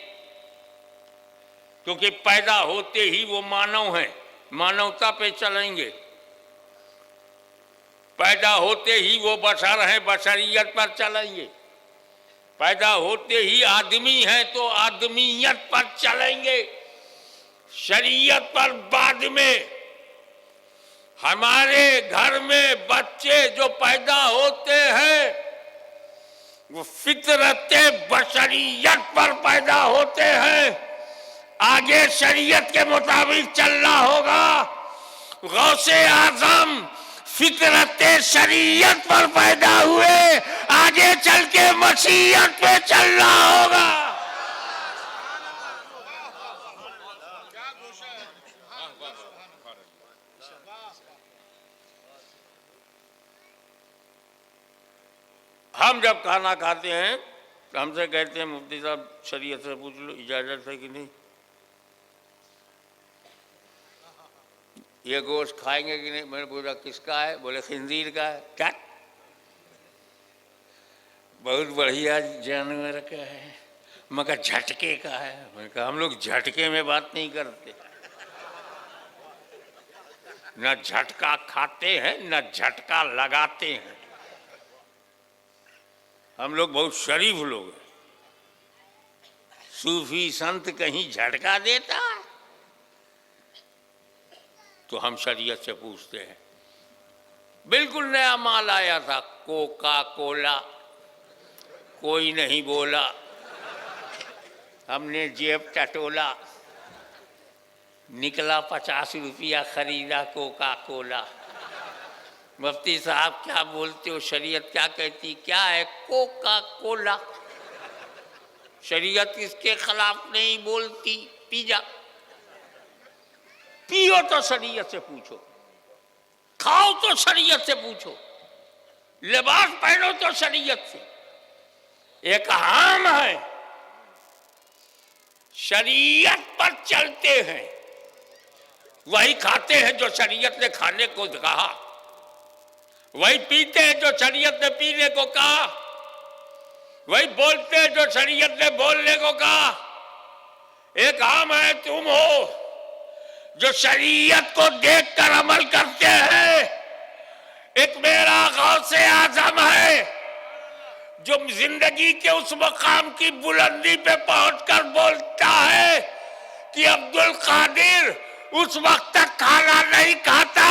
क्योंकि पैदा होते ही वो मानव हैं, मानवता पे चलेंगे। पैदा होते ही वो बशर हैं, बशरियत पर चलेंगे। पैदा होते ही आदमी हैं तो आदमियत पर चलेंगे, शरीयत पर बाद में। हमारे घर में बच्चे जो पैदा होते हैं वो फितरत बशरियत पर पैदा होते हैं। आगे शरीयत के मुताबिक चलना होगा। गौसे आजम फितरत शरीयत पर पैदा हुए, आगे चल के मसीहत पे चलना होगा। हम जब खाना खाते हैं तो हमसे कहते हैं मुफ्ती साहब शरीयत से पूछ लो इजाजत है कि नहीं, ये गोश्त खाएंगे कि नहीं। मैंने पूछा किसका है, बोले खिंजीर का है। क्या? बहुत बढ़िया जानवर का है। मगर झटके का है। मैंने कहा हम लोग झटके में बात नहीं करते, न झटका खाते हैं न झटका लगाते हैं। हम लोग बहुत शरीफ लोग हैं। सूफी संत कहीं झटका देता तो हम शरीयत से पूछते हैं। बिल्कुल नया माल आया था, कोका कोला, कोई नहीं बोला। हमने जेब टटोला, निकला 50 रुपया, खरीदा कोका कोला। मुफ्ती साहब क्या बोलते हो, शरीयत क्या कहती, क्या है कोका कोला? शरीयत इसके खिलाफ नहीं बोलती, पी जा। पियो तो शरीयत से पूछो, खाओ तो शरीयत से पूछो, लिबास पहनो तो शरीयत से। एक आम है, शरीयत पर चलते हैं, वही खाते हैं जो शरीयत ने खाने को कहा, वही पीते हैं जो शरीयत ने पीने को कहा, वही बोलते हैं जो शरीयत ने बोलने को कहा। एक आम है तुम हो जो शरीयत को देखकर अमल करते हैं। एक मेरा गौसे आजम है जो जिंदगी के उस मकाम की बुलंदी पे पहुंचकर बोलता है कि अब्दुल कादिर उस वक्त तक खाना नहीं खाता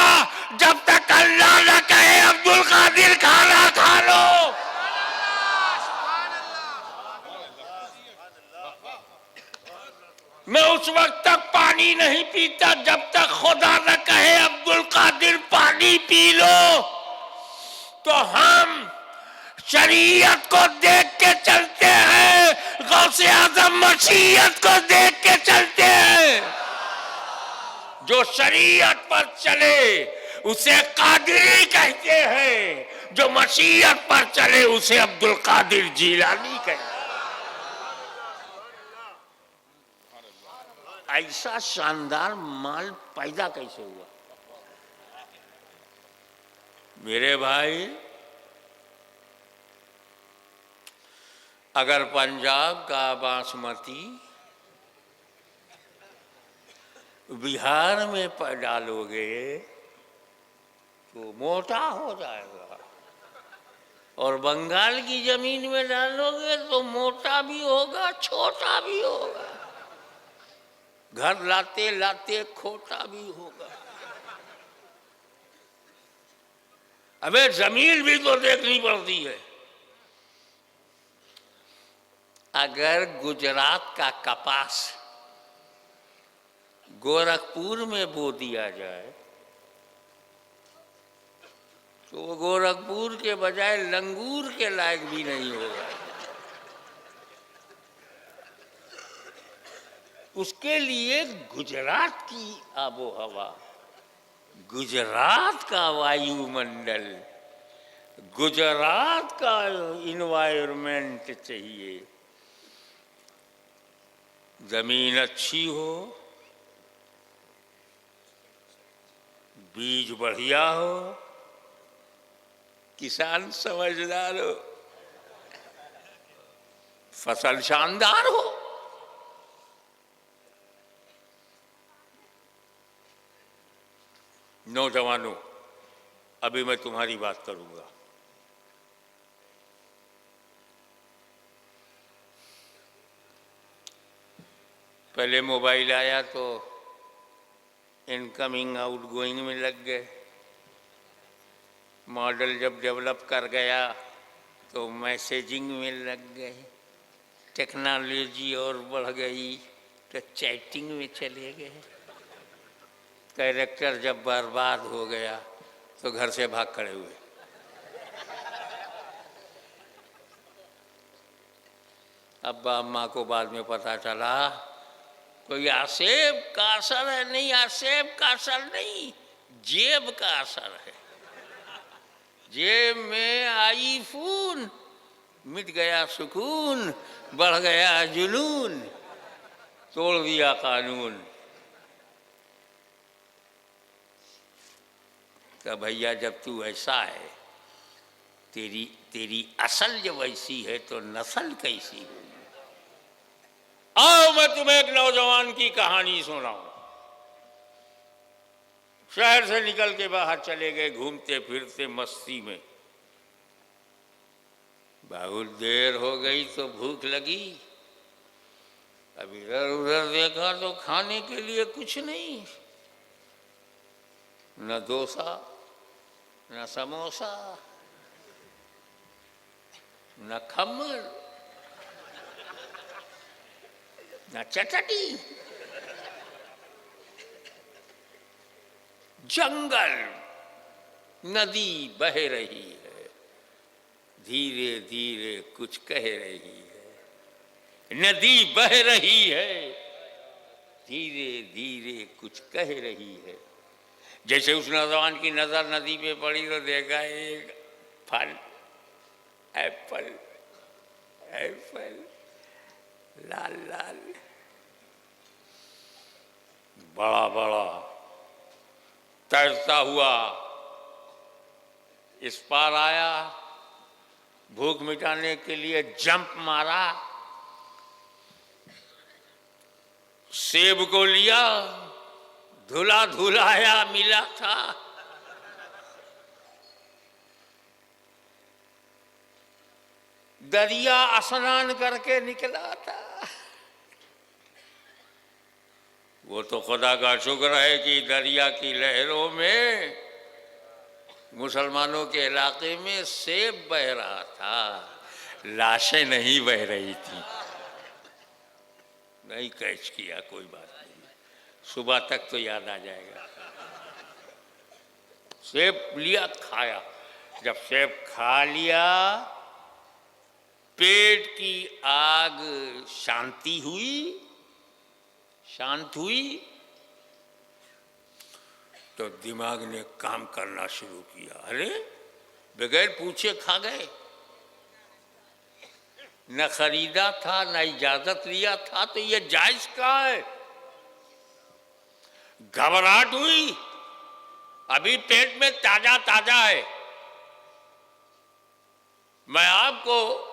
जब तक अल्लाह न कहे अब्दुल कादिर खाना खा लो। मैं उस वक्त तक पानी नहीं पीता जब तक खुदा न कहे अब्दुल कादिर पानी पी लो। तो हम शरीयत को देख के चलते हैं, गौसे आज़म मशीयत को देख के चलते हैं। जो शरीयत पर चले उसे कादिरी कहते हैं, जो मशीयत पर चले उसे अब्दुल कादिर जीलानी कहते हैं। ऐसा शानदार माल पैदा कैसे हुआ मेरे भाई? अगर पंजाब का बासमती बिहार में डालोगे तो मोटा हो जाएगा, और बंगाल की जमीन में डालोगे तो मोटा भी होगा, छोटा भी होगा, घर लाते लाते खोटा भी होगा। अबे जमीन भी तो देखनी पड़ती है। अगर गुजरात का कपास गोरखपुर में बो दिया जाए तो वो गोरखपुर के बजाय लंगूर के लायक भी नहीं होगा। उसके लिए गुजरात की आबो हवा, गुजरात का वायुमंडल, गुजरात का इन्वायरमेंट चाहिए। जमीन अच्छी हो, बीज बढ़िया हो, किसान समझदार हो, फसल शानदार हो। नौजवानों, अभी मैं तुम्हारी बात करूंगा। पहले मोबाइल आया तो इनकमिंग आउटगोइंग में लग गए। मॉडल जब डेवलप कर गया तो मैसेजिंग में लग गए। टेक्नोलॉजी और बढ़ गई तो चैटिंग में चले गए। कैरेक्टर जब बर्बाद हो गया तो घर से भाग खड़े हुए। अब्बा अम्मा को बाद में पता चला कोई आसेब का असर है। नहीं, आसेब का असर नहीं, जेब का असर है। जेब में आई खून, मिट गया सुकून, बढ़ गया जुनून, तोड़ दिया कानून। तो भैया जब तू ऐसा है, तेरी असल जब ऐसी है तो नस्ल कैसी होगी? आओ मैं तुम्हें एक नौजवान की कहानी सुनाऊं। शहर से निकल के बाहर चले गए, घूमते फिरते मस्ती में। बहुत देर हो गई तो भूख लगी। अब इधर उधर देखा तो खाने के लिए कुछ नहीं, न डोसा, न समोसा, न खम्मर। ना चटनी। जंगल, नदी बह रही है, धीरे धीरे कुछ कह रही है। नदी बह रही है, धीरे धीरे कुछ कह रही है। जैसे उस नौजवान की नजर नदी पे पड़ी तो देखा एक फल, एप्पल, एप्पल लाल लाल, बड़ा बड़ा, तैरता हुआ इस पार आया, भूख मिटाने के लिए जंप मारा, सेब को लिया, धुला धुलाया मिला था। दरिया स्नान करके निकला था। वो तो खुदा का शुक्र है कि दरिया की लहरों में मुसलमानों के इलाके में सेब बह रहा था, लाशें नहीं बह रही थी। नहीं कैच किया, कोई बात नहीं, सुबह तक तो याद आ जाएगा। सेब लिया, खाया। जब सेब खा लिया, पेट की आग शांति हुई, शांत हुई, तो दिमाग ने काम करना शुरू किया। अरे बगैर पूछे खा गए, न खरीदा था न इजाजत लिया था, तो ये जायज कहाँ है? घबराहट हुई, अभी पेट में ताजा ताजा है। मैं आपको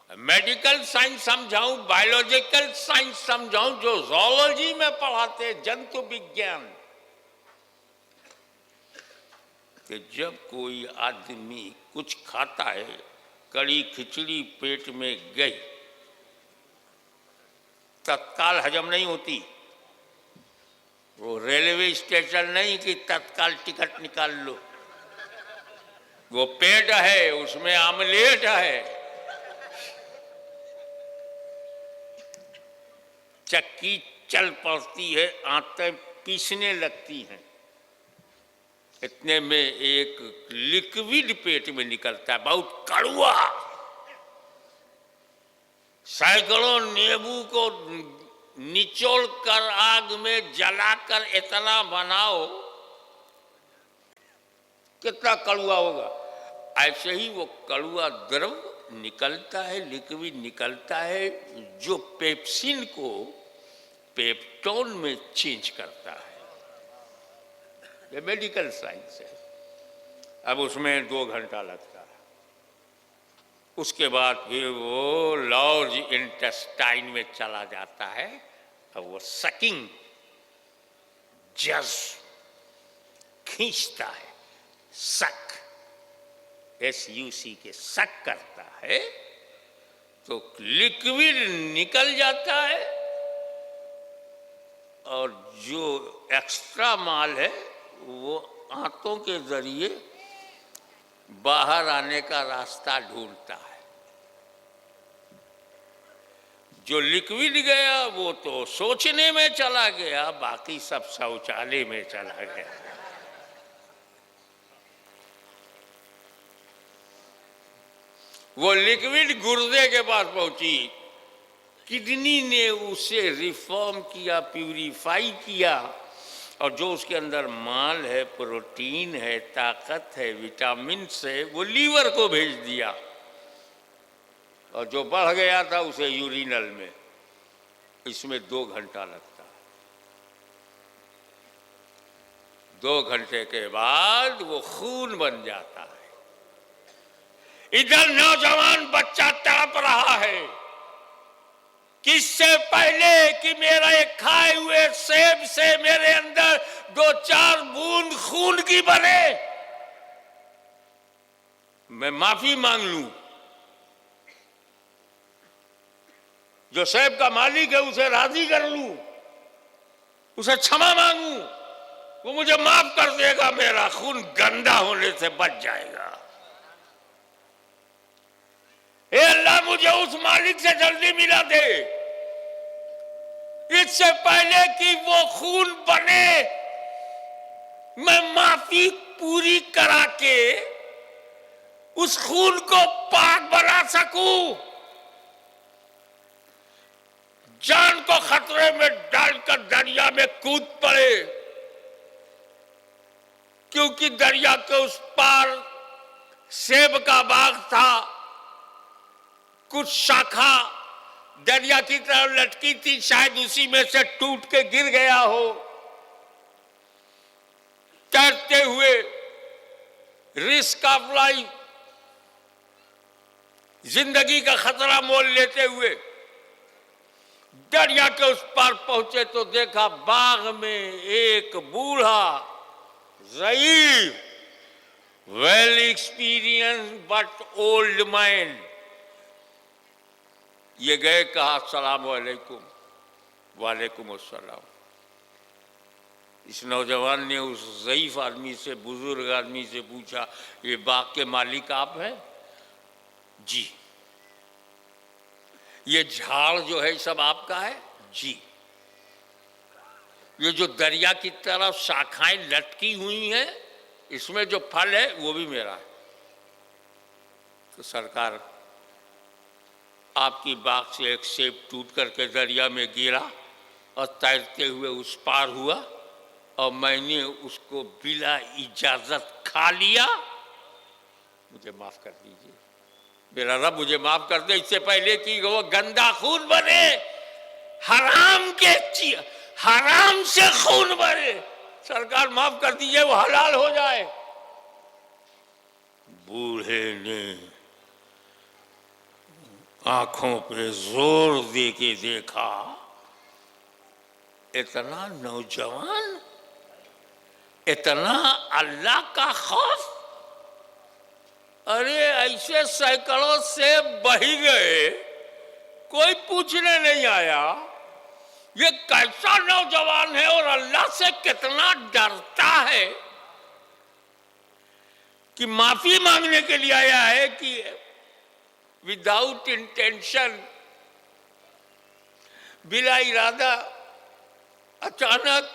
मेडिकल साइंस समझाऊं, बायोलॉजिकल साइंस समझाऊं, जो जूलॉजी में पढ़ाते, जंतु विज्ञान, कि जब कोई आदमी कुछ खाता है, कड़ी खिचड़ी पेट में गई, तत्काल हजम नहीं होती। वो रेलवे स्टेशन नहीं कि तत्काल टिकट निकाल लो। वो पेट है, उसमें आमलेट है, चक्की चल पड़ती है, आंतें पीसने लगती हैं। इतने में एक लिक्विड पेट में निकलता है, बहुत कड़वा। सैकड़ों नींबू को निचोड़ कर आग में जलाकर इतना बनाओ, कितना कड़वा होगा। ऐसे ही वो कड़वा द्रव निकलता है, लिक्विड निकलता है, जो पेप्सिन को पेप्टोन में चेंज करता है। ये मेडिकल साइंस है। अब उसमें 2 घंटा लगता है। उसके बाद फिर वो लार्ज इंटेस्टाइन में चला जाता है। अब वो सकिंग, जज खींचता है, सक, SUC के सक करता है, तो लिक्विड निकल जाता है, और जो एक्स्ट्रा माल है वो आंतों के जरिए बाहर आने का रास्ता ढूंढता है। जो लिक्विड गया वो तो सोचने में चला गया, बाकी सब शौचालय में चला गया। वो लिक्विड गुर्दे के पास पहुंची, किडनी ने उसे रिफॉर्म किया, प्यूरिफाई किया, और जो उसके अंदर माल है, प्रोटीन है, ताकत है, विटामिन है, वो लीवर को भेज दिया, और जो बढ़ गया था उसे यूरिनल में। इसमें 2 घंटा लगता है। 2 घंटे के बाद वो खून बन जाता है। इधर नौजवान बच्चा तड़प रहा है, किससे पहले कि मेरा एक खाए हुए सेब से मेरे अंदर 2-4 बूंद खून की बने, मैं माफी मांग लूं। जो सेब का मालिक है उसे राजी कर लूं, उसे क्षमा मांगूं, वो मुझे माफ कर देगा, मेरा खून गंदा होने से बच जाएगा। हे अल्लाह, मुझे उस मालिक से जल्दी मिला दे, इससे पहले कि वो खून बने, मैं माफी पूरी करा के उस खून को पाक बना सकूं। जान को खतरे में डालकर दरिया में कूद पड़े, क्योंकि दरिया के उस पार सेब का बाग था, कुछ शाखा दरिया की तरफ लटकी थी, शायद उसी में से टूट के गिर गया हो। तैरते हुए रिस्क ऑफ लाइफ, जिंदगी का खतरा मोल लेते हुए दरिया के उस पार पहुंचे तो देखा बाग में एक बूढ़ा ज़ईफ, well experience but old mind. ये गए, कहा अस्सलाम वालेकुम। वालेकुम अस्सलाम। इस नौजवान ने उस ज़ईफ आदमी से, बुजुर्ग आदमी से पूछा, ये बाग के मालिक आप हैं? जी। ये झाड़ जो है सब आपका है? जी। ये जो दरिया की तरफ शाखाएं लटकी हुई हैं, इसमें जो फल है वो भी मेरा है। तो सरकार, आपकी बाग से एक सेब टूट करके दरिया में गिरा और तैरते हुए उस पार हुआ और मैंने उसको बिना इजाजत खा लिया। मुझे माफ कर दीजिए, मेरा रब मुझे माफ कर दे, इससे पहले कि वो गंदा खून बने, हराम से खून बने। सरकार माफ कर दीजिए, वो हलाल हो जाए। बूढ़े ने आंखों पे जोर दे के देखा, इतना नौजवान, इतना अल्लाह का खौफ। अरे ऐसे सैकड़ों से बही गए, कोई पूछने नहीं आया ये कैसा नौजवान है और अल्लाह से कितना डरता है कि माफी मांगने के लिए आया है कि विदाउट इंटेंशन, बिला इरादा, अचानक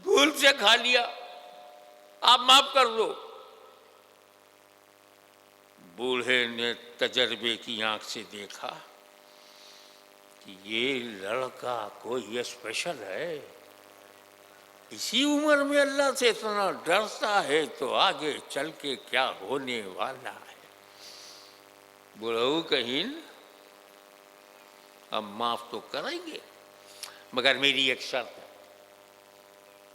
भूल से खा लिया, आप माफ कर दो। बूढ़े ने तजर्बे की आंख से देखा कि ये लड़का कोई स्पेशल है, इसी उम्र में अल्लाह से इतना डरता है तो आगे चल के क्या होने वाला है। बुढ़ऊ कहीं हम माफ तो करेंगे, मगर मेरी एक शर्त है।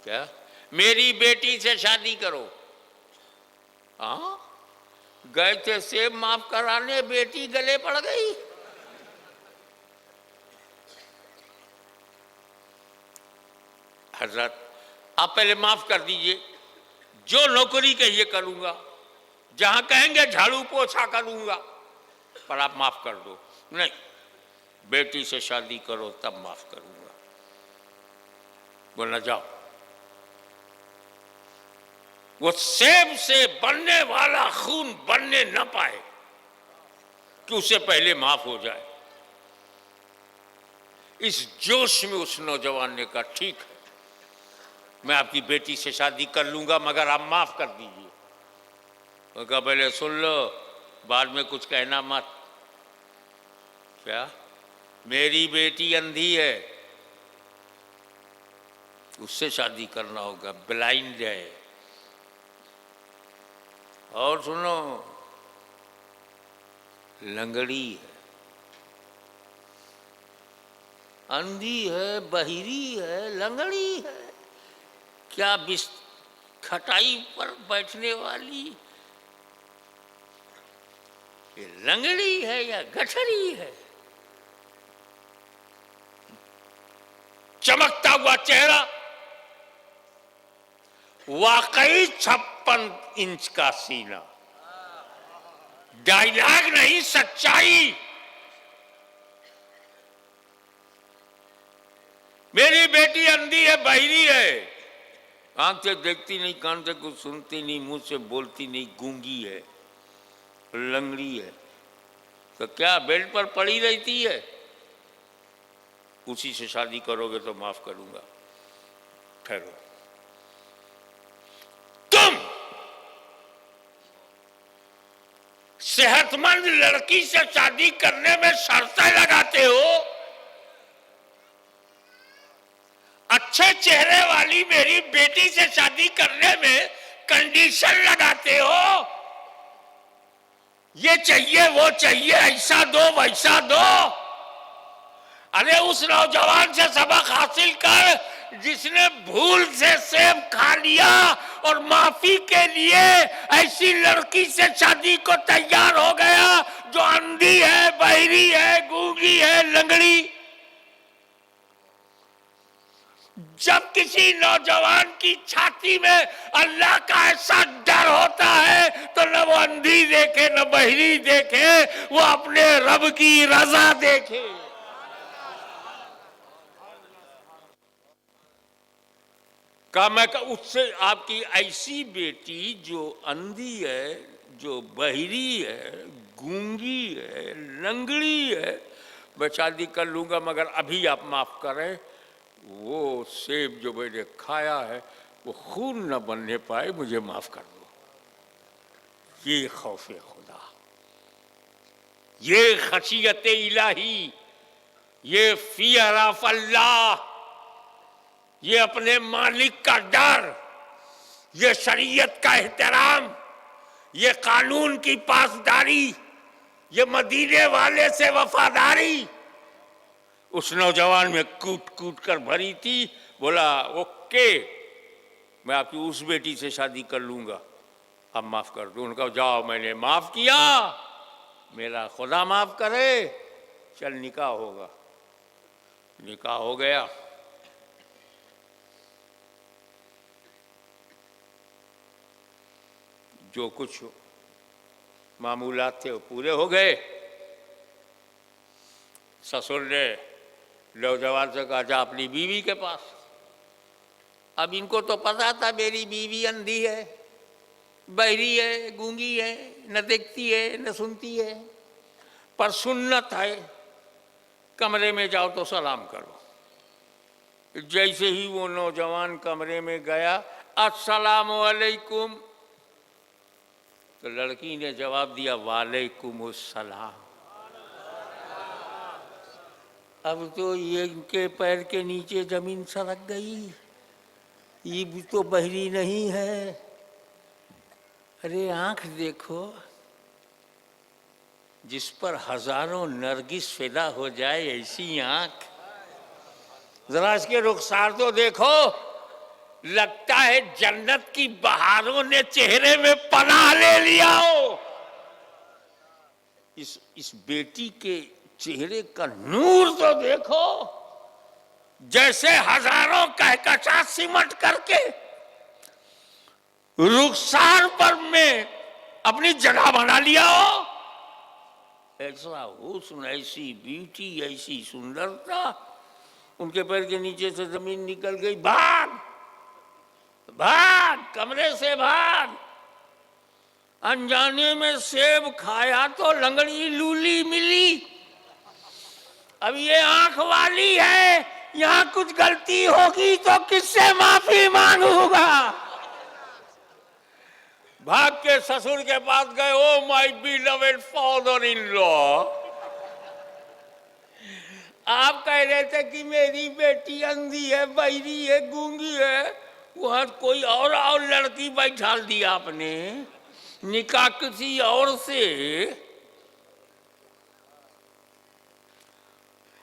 क्या? मेरी बेटी से शादी करो। हाँ, गए थे सेब माफ कराने, बेटी गले पड़ गई। हजरत, आप पहले माफ कर दीजिए, जो नौकरी कहिए करूंगा, जहां कहेंगे झाड़ू पोछा करूंगा, पर आप माफ कर दो। नहीं, बेटी से शादी करो तब माफ करूंगा। बोलना जाओ। वो सेब से बनने वाला खून बनने न पाए कि उससे पहले माफ हो जाए। इस जोश में उस नौजवान ने कहा, ठीक है, मैं आपकी बेटी से शादी कर लूंगा, मगर आप माफ कर दीजिए। वो कहा, पहले सुन लो, बाद में कुछ कहना मत। क्या? मेरी बेटी अंधी है, उससे शादी करना होगा, ब्लाइंड है। और सुनो, लंगड़ी है, अंधी है, बहिरी है, लंगड़ी है, क्या खटाई पर बैठने वाली ये लंगड़ी है या गठरी है? चमकता हुआ चेहरा, वाकई 56 इंच का सीना। डायलॉग नहीं, सच्चाई। मेरी बेटी अंधी है, बहिरी है, आंख से देखती नहीं, कान से कुछ सुनती नहीं, मुंह से बोलती नहीं, गूंगी है, लंगड़ी है। तो क्या बेल्ट पर पड़ी रहती है? उसी से शादी करोगे तो माफ करूंगा। ठहरो, तुम सेहतमंद लड़की से शादी करने में शर्तें लगाते हो, अच्छे चेहरे वाली मेरी बेटी से शादी करने में कंडीशन लगाते हो, ये चाहिए वो चाहिए, ऐसा दो वैसा दो। अरे उस नौजवान से सबक हासिल कर जिसने भूल से सेब खा लिया और माफी के लिए ऐसी लड़की से शादी को तैयार हो गया जो अंधी है, बहरी है, गूंगी है, लंगड़ी। जब किसी नौजवान की छाती में अल्लाह का ऐसा डर होता है तो न वो अंधी देखे न बहरी देखे, वो अपने रब की रजा देखे। कहा मैं उससे आपकी ऐसी बेटी जो अंधी है, जो बहरी है, गूंगी है, लंगड़ी है, मैं शादी कर लूंगा, मगर अभी आप माफ करें, वो सेब जो मैंने खाया है वो खून न बनने पाए, मुझे माफ कर दो। ये खौफ खुदा, ये खशियत इलाही, ये फियर ऑफ अल्लाह, ये अपने मालिक का डर, ये शरीयत का एहतराम, ये कानून की पासदारी, ये मदीने वाले से वफादारी उस नौजवान में कूट कूट कर भरी थी। बोला ओके, मैं आपकी उस बेटी से शादी कर लूंगा, अब माफ कर दो। उनका जाओ, मैंने माफ किया, मेरा खुदा माफ करे, चल निकाह होगा। निकाह हो गया। जो कुछ मामूलात थे वो पूरे हो गए। ससुर ने नौजवान से कहा जा अपनी बीवी के पास। अब इनको तो पता था मेरी बीवी अंधी है, बहरी है, गूंगी है, न देखती है न सुनती है, पर सुन्नत है कमरे में जाओ तो सलाम करो। जैसे ही वो नौजवान कमरे में गया, अस्सलामु अलैकुम, तो लड़की ने जवाब दिया वालेकुम अस्सलाम। अब तो ये इनके पैर के नीचे जमीन सरक गई, ये भी तो बहरी नहीं है। अरे आंख देखो, जिस पर हजारों नरगिस फिदा हो जाए ऐसी आंख। जरा इसके रुखसार तो देखो, लगता है जन्नत की बहारों ने चेहरे में पनाह ले लिया हो। इस बेटी के चेहरे का नूर तो देखो, जैसे हजारों कहकशा सिमट करके रुखसार पर में अपनी जगह बना लिया हो। ऐसा हुस्न, ऐसी ब्यूटी, ऐसी सुंदरता, उनके पैर के नीचे से जमीन निकल गई। भाग भाग, कमरे से भाग। अनजाने में सेब खाया तो लंगड़ी लूली मिली। अब ये आंख वाली है, यहां कुछ गलती होगी तो किससे माफी मांगूंगा। भाग के ससुर के पास गए। Oh my beloved father in law, आप कह रहे थे कि मेरी बेटी अंधी है, बहरी है, गूंगी है, वहां कोई और लड़की बैठा दिया आपने, निकाह किसी और से,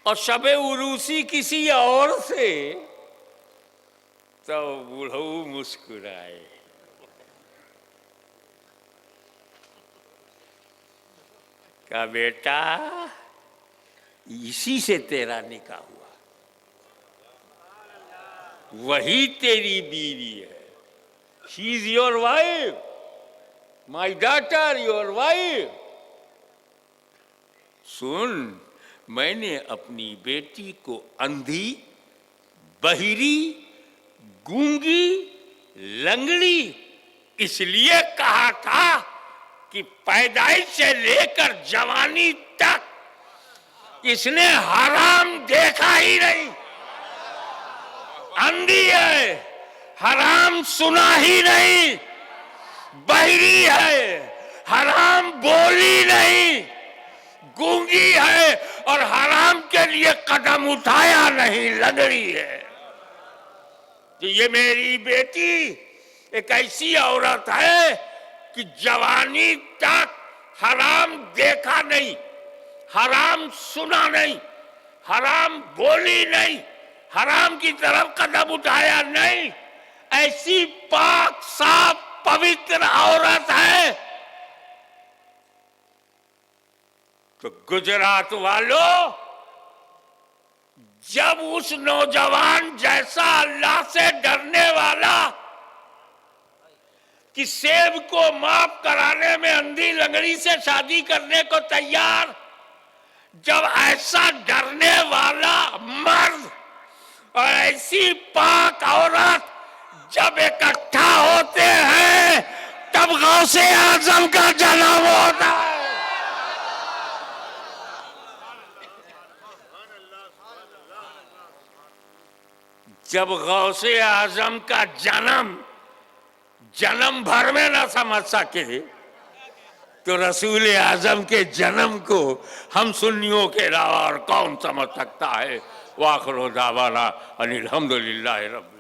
और शबे उरूसी किसी और से। तो बूढ़ऊ मुस्कुराए। कहा बेटा इसी से तेरा निकाह हुआ, वही तेरी बीवी है। She is your wife, my daughter, your wife. सुन, मैंने अपनी बेटी को अंधी, बहिरी, गूंगी, लंगड़ी इसलिए कहा था कि पैदाइश से लेकर जवानी तक इसने हराम देखा ही नहीं। अंधी है, हराम सुना ही नहीं। बहरी है, हराम बोली नहीं। गूंगी है और हराम के लिए कदम उठाया नहीं, लंगड़ी है। तो ये मेरी बेटी एक ऐसी औरत है कि जवानी तक हराम देखा नहीं, हराम सुना नहीं, हराम बोली नहीं, हराम की तरफ कदम उठाया नहीं। ऐसी पाक साफ पवित्र औरत है। तो गुजरात वालों, जब उस नौजवान जैसा अल्लाह से डरने वाला कि सेब को माफ कराने में अंधी लंगड़ी से शादी करने को तैयार, जब ऐसा डरने वाला मर्द और ऐसी पाक औरत जब इकट्ठा होते हैं, तब गौसे आजम का जन्म होता है। जब गौसे आजम का जन्म भर में न समझ सके, तो रसूल आजम के जन्म को हम सुन्नियों के अलावा और कौन समझ सकता है। वाखिर दावाना अनिल हम्दुलिल्लाह रब्बिल